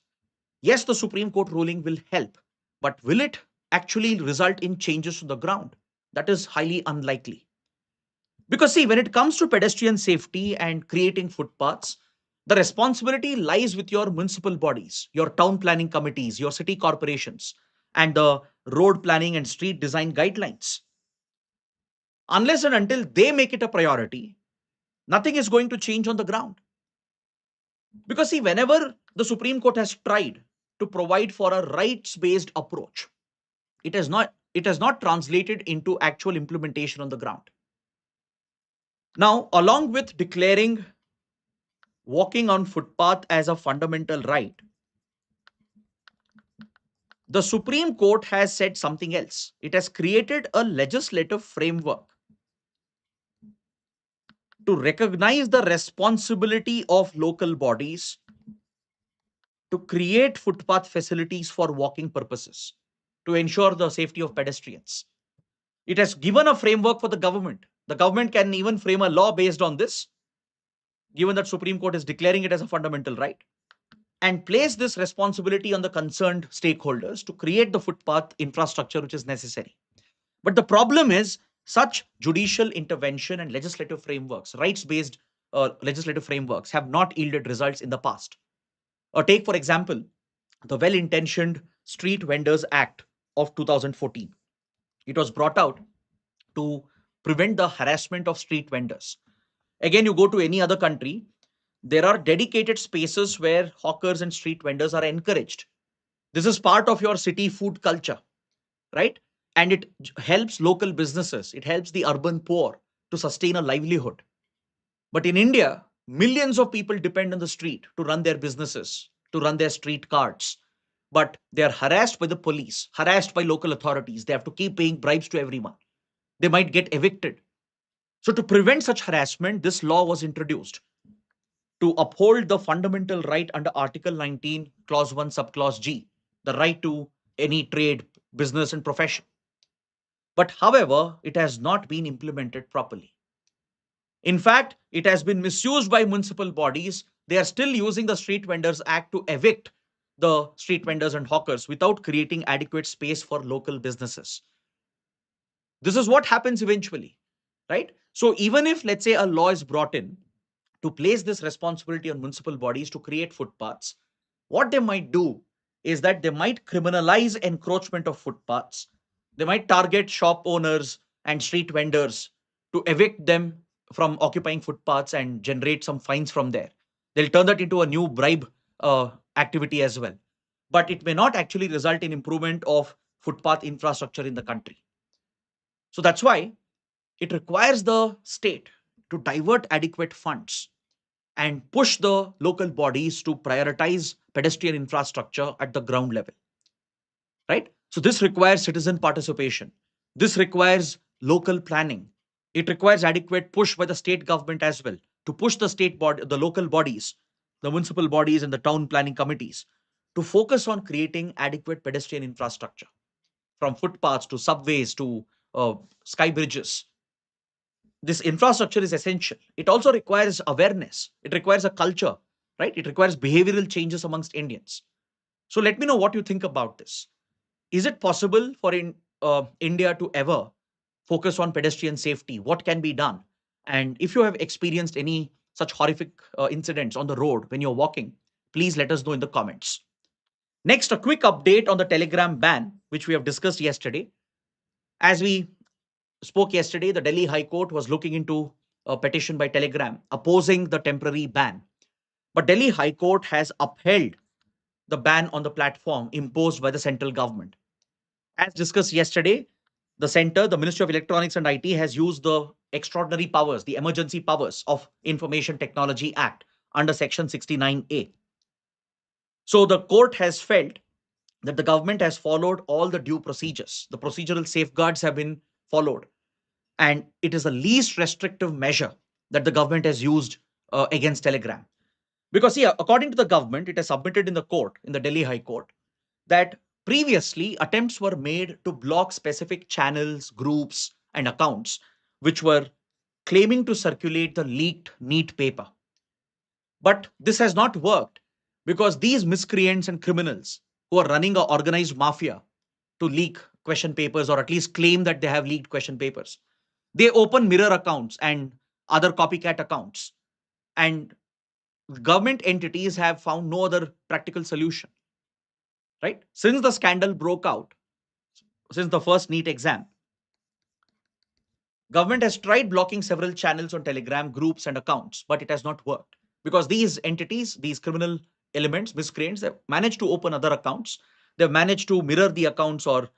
Yes, the Supreme Court ruling will help, but will it actually result in changes to the ground? That is highly unlikely. Because, see, when it comes to pedestrian safety and creating footpaths, the responsibility lies with your municipal bodies, your town planning committees, your city corporations, and the road planning and street design guidelines. Unless and until they make it a priority, nothing is going to change on the ground. Because, see, whenever the Supreme Court has tried to provide for a rights based approach, it has not translated into actual implementation on the ground. Now, along with declaring walking on footpath as a fundamental right, the Supreme Court has said something else. It has created a legislative framework to recognize the responsibility of local bodies to create footpath facilities for walking purposes to ensure the safety of pedestrians. It has given a framework for the government. The government can even frame a law based on this, given that Supreme Court is declaring it as a fundamental right, and place this responsibility on the concerned stakeholders to create the footpath infrastructure which is necessary. But the problem is such judicial intervention and legislative frameworks, rights-based legislative frameworks, have not yielded results in the past. Or take, for example, the well-intentioned Street Vendors Act of 2014. It was brought out to prevent the harassment of street vendors. Again, you go to any other country, there are dedicated spaces where hawkers and street vendors are encouraged. This is part of your city food culture, right? And it helps local businesses, it helps the urban poor to sustain a livelihood. But in India, millions of people depend on the street to run their businesses, to run their street carts. But they are harassed by the police, harassed by local authorities. They have to keep paying bribes to everyone. They might get evicted. So, to prevent such harassment, this law was introduced to uphold the fundamental right under Article 19, Clause 1, Subclause G, the right to any trade, business, and profession. But however, it has not been implemented properly. In fact, it has been misused by municipal bodies. They are still using the Street Vendors Act to evict the street vendors and hawkers without creating adequate space for local businesses. This is what happens eventually, right? So even if, let's say, a law is brought in to place this responsibility on municipal bodies to create footpaths, what they might do is that they might criminalize encroachment of footpaths. They might target shop owners and street vendors to evict them from occupying footpaths and generate some fines from there. They'll turn that into a new bribe activity as well. But it may not actually result in improvement of footpath infrastructure in the country. So that's why it requires the state to divert adequate funds and push the local bodies to prioritize pedestrian infrastructure at the ground level, right? So this requires citizen participation. This requires local planning. It requires adequate push by the state government as well to push the the local bodies, the municipal bodies and the town planning committees to focus on creating adequate pedestrian infrastructure from footpaths to subways to sky bridges. This infrastructure is essential. It also requires awareness. It requires a culture, right? It requires behavioral changes amongst Indians. So let me know what you think about this. Is it possible for India to ever focus on pedestrian safety? What can be done? And if you have experienced any such horrific incidents on the road when you're walking, please let us know in the comments. Next, a quick update on the Telegram ban, which we have discussed yesterday. As we spoke yesterday, the Delhi High Court was looking into a petition by Telegram opposing the temporary ban. But Delhi High Court has upheld the ban on the platform imposed by the central government. As discussed yesterday, the Ministry of Electronics and IT, has used the extraordinary powers, the emergency powers of Information Technology Act under Section 69A. So the court has felt that the government has followed all the due procedures. The procedural safeguards have been followed. And it is the least restrictive measure that the government has used against Telegram. Because, see, according to the government, it has submitted in the court, in the Delhi High Court, that previously attempts were made to block specific channels, groups, and accounts which were claiming to circulate the leaked NEET paper. But this has not worked because these miscreants and criminals who are running an organized mafia to leak question papers or at least claim that they have leaked question papers, they open mirror accounts and other copycat accounts. And government entities have found no other practical solution, right? Since the scandal broke out, since the first NEET exam, government has tried blocking several channels on Telegram, groups, and accounts, but it has not worked because these entities, these criminal elements, miscreants, they've managed to open other accounts. They've managed to mirror the accounts or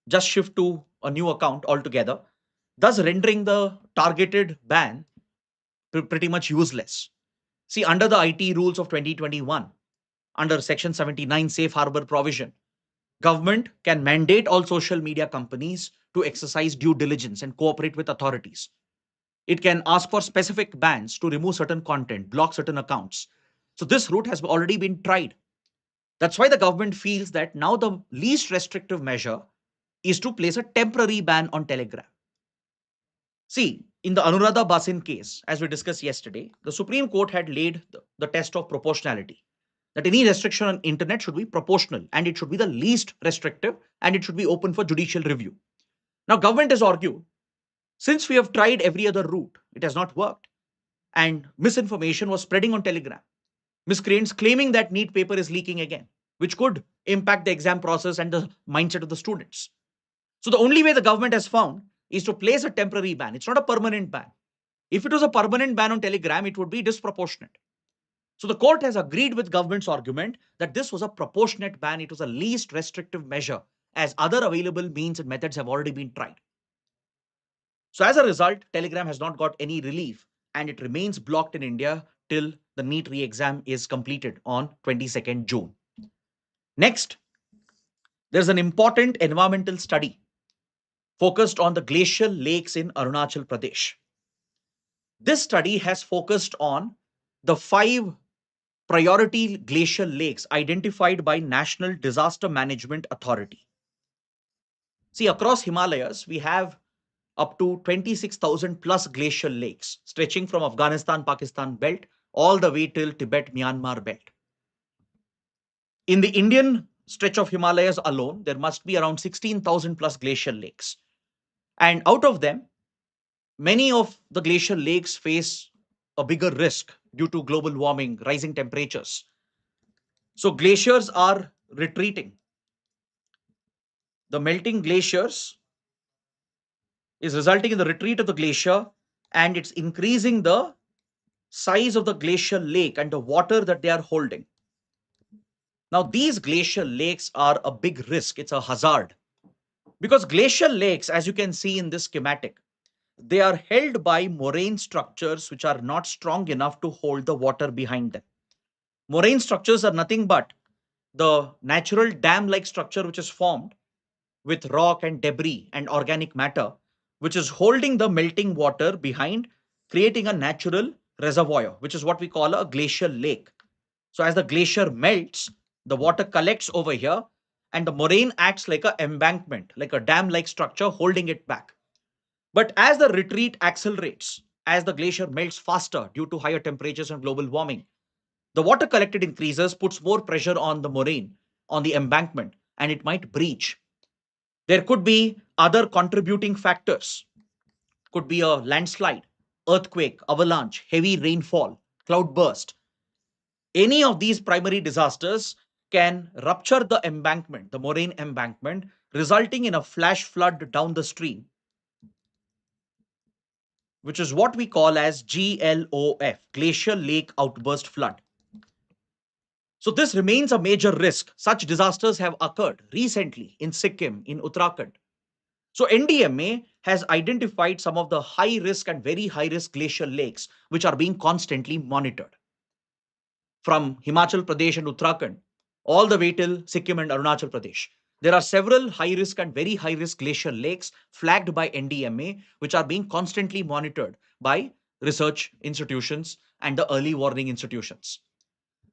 just shift to a new account altogether, thus rendering the targeted ban pretty much useless. See, under the IT rules of 2021, under Section 79 Safe Harbor provision, government can mandate all social media companies to exercise due diligence and cooperate with authorities. It can ask for specific bans to remove certain content, block certain accounts. So this route has already been tried. That's why the government feels that now the least restrictive measure is to place a temporary ban on Telegram. See, in the Anuradha Basin case, as we discussed yesterday, the Supreme Court had laid the test of proportionality. That any restriction on internet should be proportional and it should be the least restrictive and it should be open for judicial review. Now, government has argued, since we have tried every other route, it has not worked. And misinformation was spreading on Telegram. Miscreants claiming that NEET paper is leaking again, which could impact the exam process and the mindset of the students. So the only way the government has found is to place a temporary ban. It's not a permanent ban. If it was a permanent ban on Telegram, it would be disproportionate. So the court has agreed with government's argument that this was a proportionate ban. It was a least restrictive measure as other available means and methods have already been tried. So as a result, Telegram has not got any relief and it remains blocked in India till the NEET re-exam is completed on 22nd June. Next, there's an important environmental study focused on the glacial lakes in Arunachal Pradesh. This study has focused on the 5 priority glacial lakes identified by National Disaster Management Authority. See, across Himalayas, we have up to 26,000 plus glacial lakes stretching from Afghanistan-Pakistan belt all the way till Tibet-Myanmar belt. In the Indian stretch of Himalayas alone, there must be around 16,000 plus glacial lakes. And out of them, many of the glacial lakes face a bigger risk due to global warming, rising temperatures. So glaciers are retreating. The melting glaciers is resulting in the retreat of the glacier and it's increasing the size of the glacial lake and the water that they are holding. Now, these glacial lakes are a big risk. It's a hazard because glacial lakes, as you can see in this schematic, they are held by moraine structures which are not strong enough to hold the water behind them. Moraine structures are nothing but the natural dam-like structure which is formed with rock and debris and organic matter, which is holding the melting water behind, creating a natural reservoir, which is what we call a glacial lake. So as the glacier melts, the water collects over here and the moraine acts like an embankment, like a dam-like structure holding it back. But as the retreat accelerates, as the glacier melts faster due to higher temperatures and global warming, the water collected increases, puts more pressure on the moraine, on the embankment, and it might breach. There could be other contributing factors. Could be a landslide, earthquake, avalanche, heavy rainfall, cloudburst. Any of these primary disasters can rupture the embankment, the moraine embankment, resulting in a flash flood down the stream, which is what we call as GLOF, Glacial Lake Outburst Flood. So this remains a major risk. Such disasters have occurred recently in Sikkim, in Uttarakhand. So NDMA has identified some of the high risk and very high risk glacial lakes which are being constantly monitored. From Himachal Pradesh and Uttarakhand all the way till Sikkim and Arunachal Pradesh. There are several high risk and very high risk glacial lakes flagged by NDMA which are being constantly monitored by research institutions and the early warning institutions.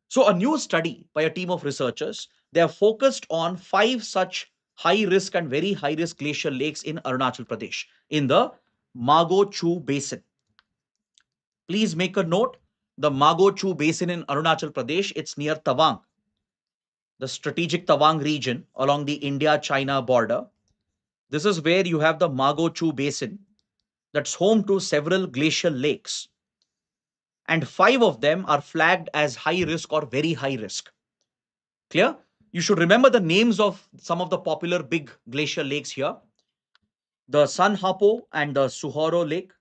So a new study by a team of researchers, they have focused on 5 such high risk and very high risk glacial lakes in Arunachal Pradesh in the Mago Chu Basin. Please make a note, the Mago Chu Basin in Arunachal Pradesh, it's near Tawang, the strategic Tawang region along the India-China border. This is where you have the Mago Chu Basin that's home to several glacial lakes. And 5 of them are flagged as high risk or very high risk. Clear? You should remember the names of some of the popular big glacial lakes here. The Sanhapo and the Suhoro Lake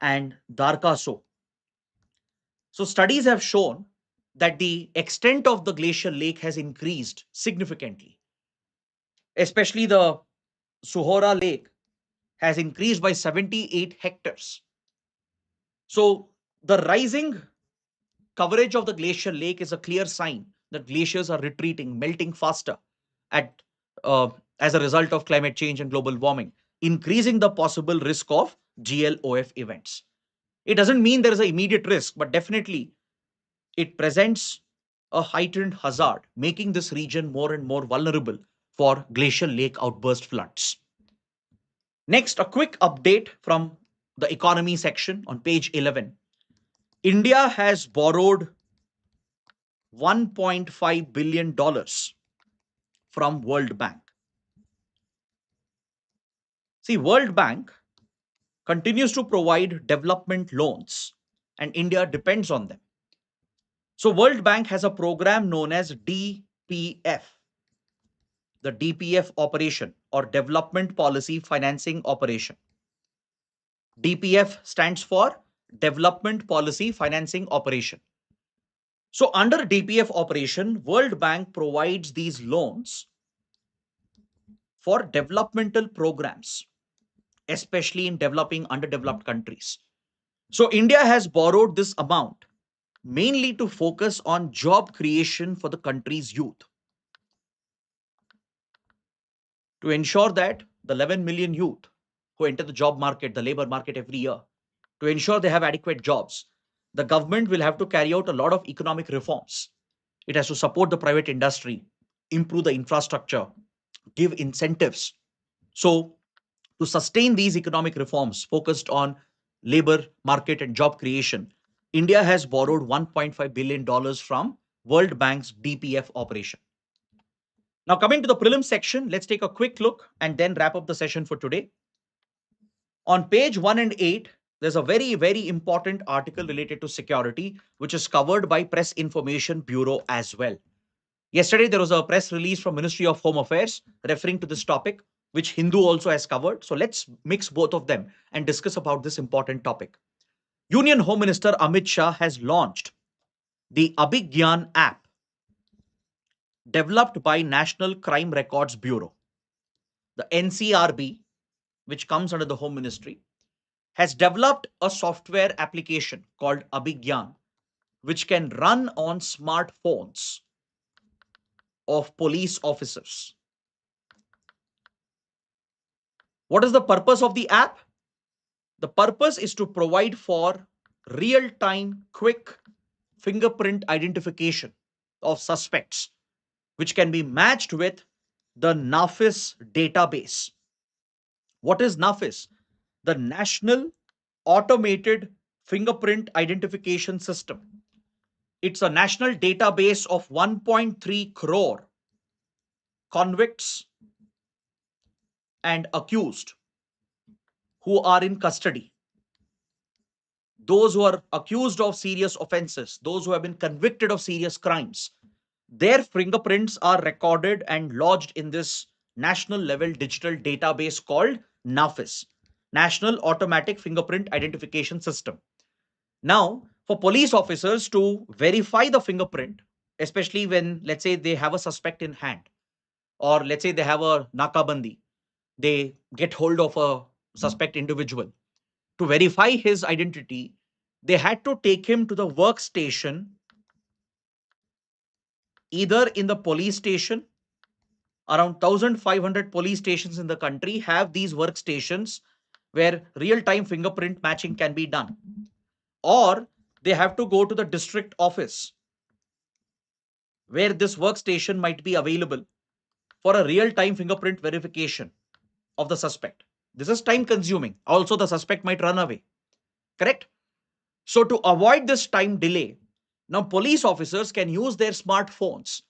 and Darkaso. So studies have shown that the extent of the glacial lake has increased significantly. Especially the Suhora Lake has increased by 78 hectares. So the rising coverage of the glacial lake is a clear sign that glaciers are retreating, melting faster at as a result of climate change and global warming, increasing the possible risk of GLOF events. It doesn't mean there is an immediate risk, but definitely it presents a heightened hazard, making this region more and more vulnerable for glacial lake outburst floods. Next, a quick update from the economy section on page 11, India has borrowed $1.5 billion from World Bank. See, World Bank continues to provide development loans and India depends on them. So World Bank has a program known as DPF, the DPF operation or Development Policy Financing Operation. DPF stands for Development Policy Financing Operation. So under DPF operation, World Bank provides these loans for developmental programs, especially in developing underdeveloped countries. So India has borrowed this amount mainly to focus on job creation for the country's youth, to ensure that the 11 million youth who enter the job market, the labor market every year, to ensure they have adequate jobs, the government will have to carry out a lot of economic reforms. It has to support the private industry, improve the infrastructure, give incentives. So, to sustain these economic reforms focused on labor market and job creation, India has borrowed $1.5 billion from World Bank's DPF operation. Now, coming to the prelim section, let's take a quick look and then wrap up the session for today. On page 1 and 8, there's a very, very important article related to security, which is covered by Press Information Bureau as well. Yesterday, there was a press release from Ministry of Home Affairs referring to this topic, which Hindu also has covered. So let's mix both of them and discuss about this important topic. Union Home Minister Amit Shah has launched the Abhigyan app developed by National Crime Records Bureau. The NCRB, which comes under the Home Ministry, has developed a software application called Abhigyan, which can run on smartphones of police officers. What is the purpose of the app? The purpose is to provide for real-time, quick fingerprint identification of suspects, which can be matched with the NAFIS database. What is NAFIS? The National Automated Fingerprint Identification System. It's a national database of 1.3 crore convicts and accused who are in custody. Those who are accused of serious offenses, those who have been convicted of serious crimes, their fingerprints are recorded and lodged in this national level digital database called NAFIS, National Automatic Fingerprint Identification System. Now, for police officers to verify the fingerprint, especially when, let's say, they have a suspect in hand, or let's say they have a nakabandi, they get hold of a suspect individual. To verify his identity, they had to take him to the workstation, either in the police station. Around 1,500 police stations in the country have these workstations where real-time fingerprint matching can be done. Or they have to go to the district office where this workstation might be available for a real-time fingerprint verification of the suspect. This is time consuming. Also, the suspect might run away. Correct? So to avoid this time delay, now police officers can use their smartphones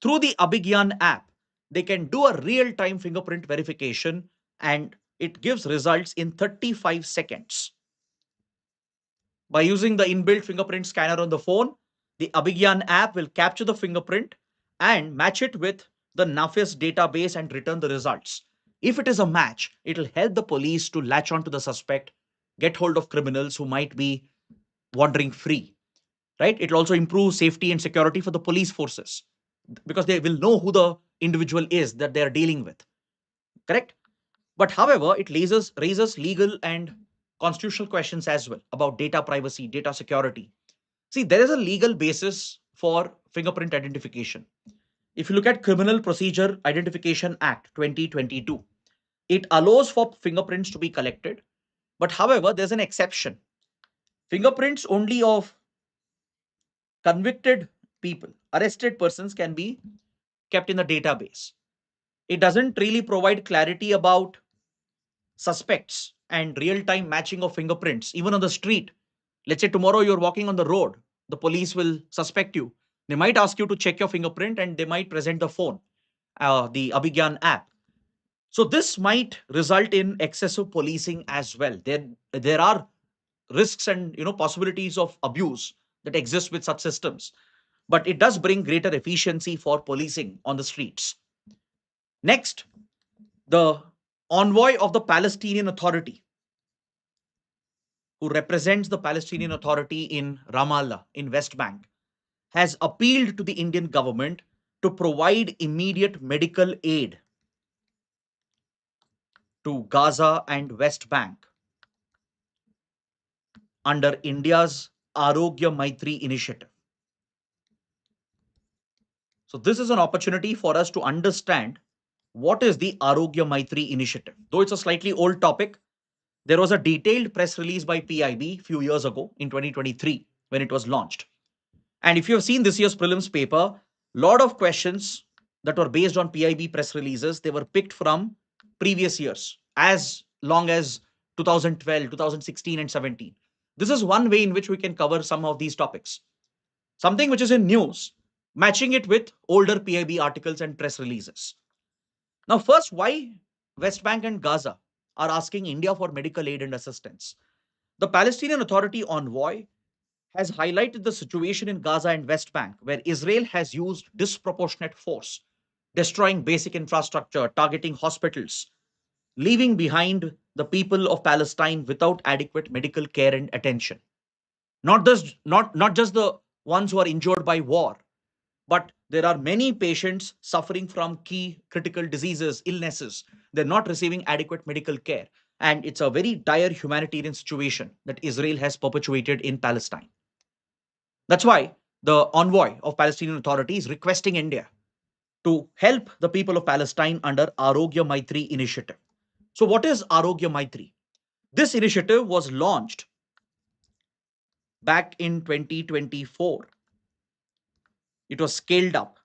through the Abhigyan app. They can do a real-time fingerprint verification and it gives results in 35 seconds. By using the inbuilt fingerprint scanner on the phone, the Abhigyan app will capture the fingerprint and match it with the NAFIS database and return the results. If it is a match, it will help the police to latch onto the suspect, get hold of criminals who might be wandering free, right? It will also improve safety and security for the police forces because they will know who the individual is that they are dealing with, correct? But however, it raises legal and constitutional questions as well about data privacy, data security. See, there is a legal basis for fingerprint identification. If you look at Criminal Procedure Identification Act 2022, it allows for fingerprints to be collected. But however, there's an exception. Fingerprints only of convicted people, arrested persons can be kept in the database. It doesn't really provide clarity about suspects and real-time matching of fingerprints, even on the street. Let's say tomorrow you're walking on the road, the police will suspect you. They might ask you to check your fingerprint and they might present the phone, the Abhigyan app. So this might result in excessive policing as well. There are risks and possibilities of abuse that exist with such systems, but it does bring greater efficiency for policing on the streets. Next, the envoy of the Palestinian Authority, who represents the Palestinian Authority in Ramallah, in West Bank, has appealed to the Indian government to provide immediate medical aid to Gaza and West Bank under India's Aarogya Maitri initiative. So this is an opportunity for us to understand what is the Aarogya Maitri initiative. Though it's a slightly old topic, there was a detailed press release by PIB a few years ago in 2023 when it was launched. And if you have seen this year's prelims paper, a lot of questions that were based on PIB press releases, they were picked from previous years, as long as 2012, 2016, and 17. This is one way in which we can cover some of these topics. Something which is in news, matching it with older PIB articles and press releases. Now, first, why West Bank and Gaza are asking India for medical aid and assistance? The Palestinian Authority envoy has highlighted the situation in Gaza and West Bank, where Israel has used disproportionate force, destroying basic infrastructure, targeting hospitals, leaving behind the people of Palestine without adequate medical care and attention. Not just the ones who are injured by war, but there are many patients suffering from key critical diseases, illnesses. They're not receiving adequate medical care. And it's a very dire humanitarian situation that Israel has perpetuated in Palestine. That's why the envoy of Palestinian Authority is requesting India to help the people of Palestine under Aarogya Maitri initiative. So what is Aarogya Maitri? This initiative was launched back in 2024. It was scaled up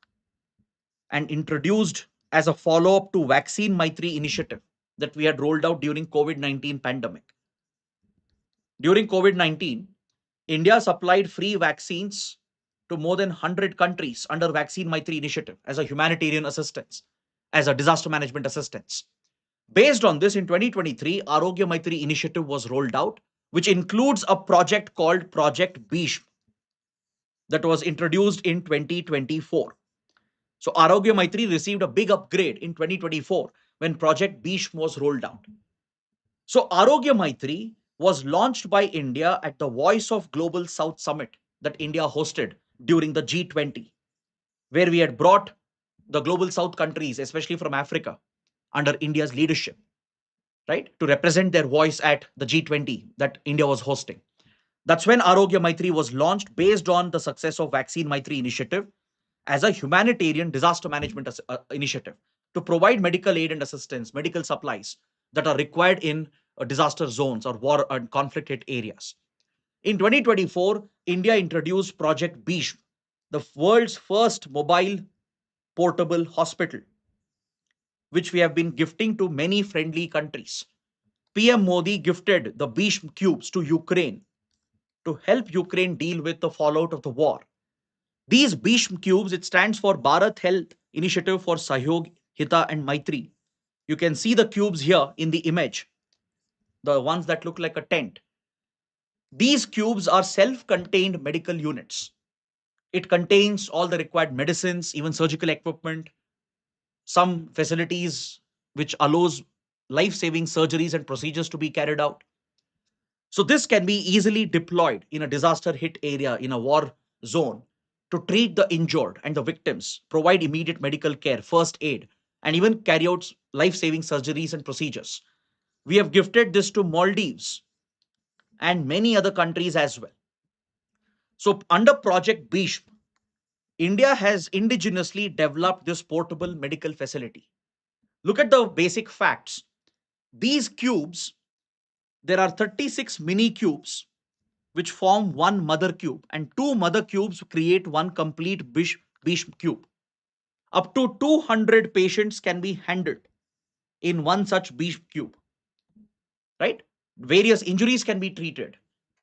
and introduced as a follow-up to Vaccine Maitri initiative that we had rolled out during COVID-19 pandemic. During COVID-19, India supplied free vaccines to more than 100 countries under Vaccine Maitri initiative as a humanitarian assistance, as a disaster management assistance. Based on this, in 2023, Aarogya Maitri initiative was rolled out, which includes a project called Project BHISHM that was introduced in 2024. So Aarogya Maitri received a big upgrade in 2024 when Project BHISHM was rolled out. So Aarogya Maitri was launched by India at the Voice of Global South Summit that India hosted during the G20, where we had brought the Global South countries, especially from Africa, under India's leadership, right, to represent their voice at the G20 that India was hosting. That's when Aarogya Maitri was launched based on the success of Vaccine Maitri initiative as a humanitarian disaster management initiative to provide medical aid and assistance, medical supplies that are required in disaster zones or war and conflict hit areas. In 2024, India introduced Project BHISHM, the world's first mobile portable hospital, which we have been gifting to many friendly countries. PM Modi gifted the BHISHM cubes to Ukraine to help Ukraine deal with the fallout of the war. These BHISHM cubes, it stands for Bharat Health Initiative for Sahyog, Hita and Maitri. You can see the cubes here in the image, the ones that look like a tent. These cubes are self-contained medical units. It contains all the required medicines, even surgical equipment, some facilities which allows life-saving surgeries and procedures to be carried out. So this can be easily deployed in a disaster hit area, in a war zone, to treat the injured and the victims, provide immediate medical care, first aid, and even carry out life-saving surgeries and procedures. We have gifted this to Maldives and many other countries as well. So under Project BHISHM, India has indigenously developed this portable medical facility. Look at the basic facts. These cubes, there are 36 mini cubes which form one mother cube, and two mother cubes create one complete BHISHM cube. Up to 200 patients can be handled in one such BHISHM cube, right? Various injuries can be treated.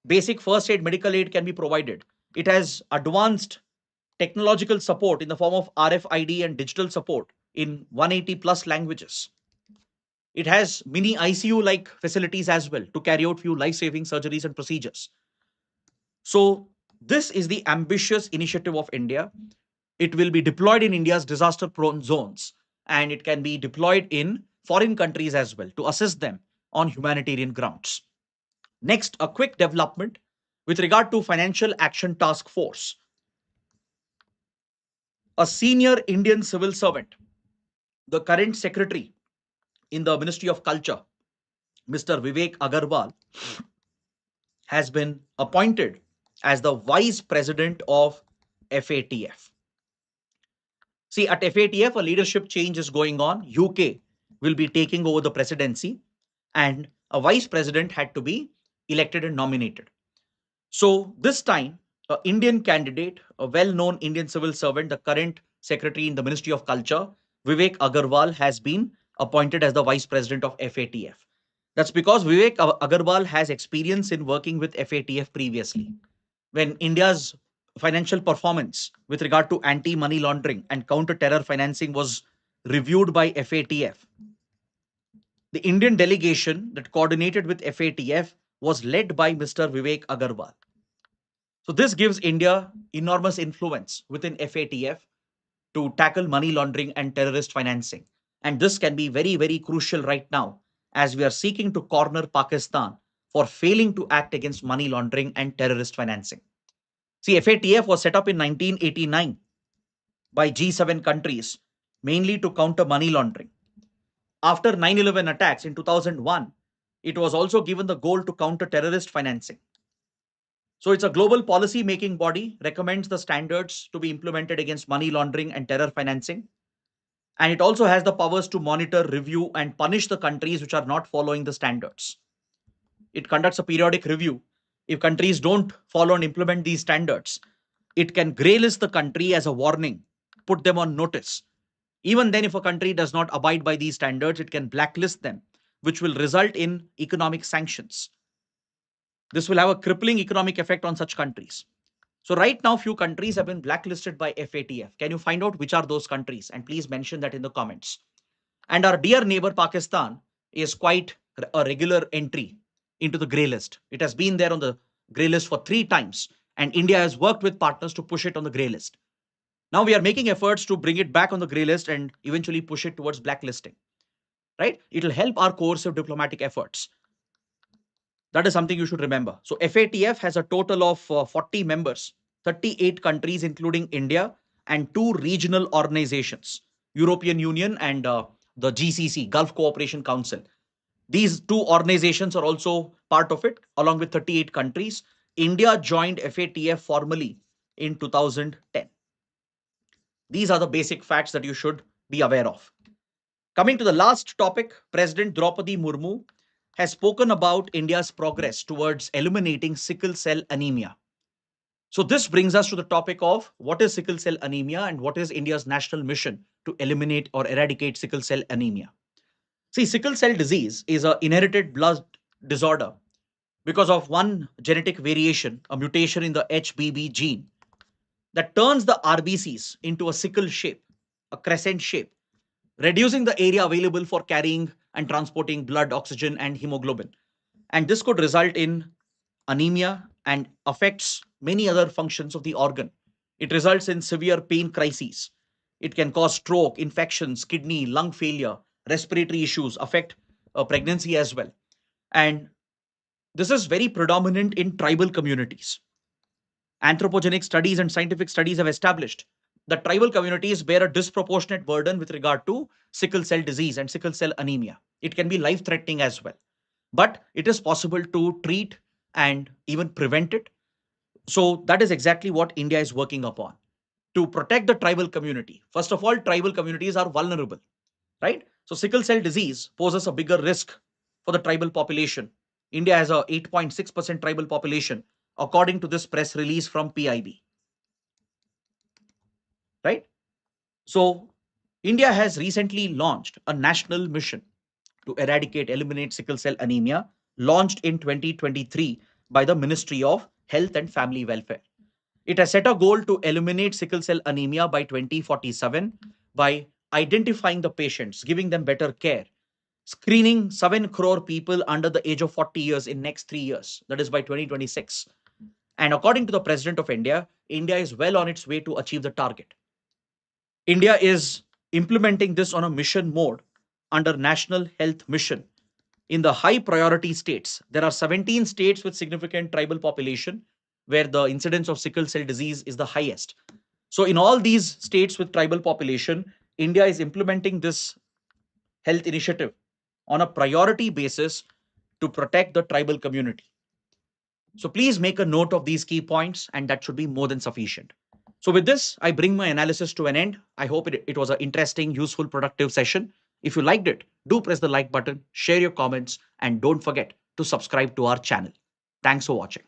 Basic first aid, medical aid can be provided. It has advanced technological support in the form of RFID and digital support in 180 plus languages. It has mini ICU like facilities as well to carry out few life saving surgeries and procedures. So, this is the ambitious initiative of India. It will be deployed in India's disaster prone zones, and it can be deployed in foreign countries as well to assist them on humanitarian grounds. Next, a quick development with regard to Financial Action Task Force. A senior Indian civil servant, the current secretary in the Ministry of Culture, Mr. Vivek Agarwal, has been appointed as the vice president of FATF. See, at FATF, a leadership change is going on. UK will be taking over the presidency, and a vice president had to be elected and nominated. So, this time, an Indian candidate, a well known Indian civil servant, the current secretary in the Ministry of Culture, Vivek Agarwal, has been appointed as the vice president of FATF. That's because Vivek Agarwal has experience in working with FATF previously. When India's financial performance with regard to anti money laundering and counter terror financing was reviewed by FATF, the Indian delegation that coordinated with FATF was led by Mr. Vivek Agarwal. So, this gives India enormous influence within FATF to tackle money laundering and terrorist financing. And this can be very, very crucial right now as we are seeking to corner Pakistan for failing to act against money laundering and terrorist financing. See, FATF was set up in 1989 by G7 countries, mainly to counter money laundering. After 9/11 attacks in 2001, it was also given the goal to counter terrorist financing. So it's a global policy making body, recommends the standards to be implemented against money laundering and terror financing. And it also has the powers to monitor, review, and punish the countries which are not following the standards. It conducts a periodic review. If countries don't follow and implement these standards, it can graylist the country as a warning, put them on notice. Even then, if a country does not abide by these standards, it can blacklist them, which will result in economic sanctions. This will have a crippling economic effect on such countries. So right now, few countries have been blacklisted by FATF. Can you find out which are those countries? And please mention that in the comments. And our dear neighbor Pakistan is quite a regular entry into the grey list. It has been there on the grey list for 3 times, and India has worked with partners to push it on the grey list. Now we are making efforts to bring it back on the grey list and eventually push it towards blacklisting. Right? It will help our coercive diplomatic efforts. That is something you should remember. So FATF has a total of 40 members, 38 countries, including India, and 2 regional organizations, European Union and the GCC, Gulf Cooperation Council. These 2 organizations are also part of it, along with 38 countries. India joined FATF formally in 2010. These are the basic facts that you should be aware of. Coming to the last topic, President Draupadi Murmu has spoken about India's progress towards eliminating sickle cell anemia. So, this brings us to the topic of what is sickle cell anemia and what is India's national mission to eliminate or eradicate sickle cell anemia. See, sickle cell disease is an inherited blood disorder because of one genetic variation, a mutation in the HBB gene that turns the RBCs into a sickle shape, a crescent shape, reducing the area available for carrying and transporting blood, oxygen, and hemoglobin. And this could result in anemia and affects many other functions of the organ. It results in severe pain crises. It can cause stroke, infections, kidney, lung failure, respiratory issues, affect pregnancy as well. And this is very predominant in tribal communities. Anthropogenic studies and scientific studies have established that tribal communities bear a disproportionate burden with regard to sickle cell disease and sickle cell anemia. It can be life threatening as well, but it is possible to treat and even prevent it. So, that is exactly what India is working upon to protect the tribal community. First of all, tribal communities are vulnerable, right? So, sickle cell disease poses a bigger risk for the tribal population. India has a 8.6% tribal population, according to this press release from PIB, right? So, India has recently launched a national mission to eradicate, eliminate sickle cell anemia, launched in 2023 by the Ministry of Health and Family Welfare. It has set a goal to eliminate sickle cell anemia by 2047 by identifying the patients, giving them better care, screening 7 crore people under the age of 40 years in next 3 years, that is by 2026. And according to the President of India, India is well on its way to achieve the target. India is implementing this on a mission mode under National Health Mission. In the high priority states, there are 17 states with significant tribal population where the incidence of sickle cell disease is the highest. So in all these states with tribal population, India is implementing this health initiative on a priority basis to protect the tribal community. So please make a note of these key points, and that should be more than sufficient. So with this, I bring my analysis to an end. I hope it was an interesting, useful, productive session. If you liked it, do press the like button, share your comments, and don't forget to subscribe to our channel. Thanks for watching.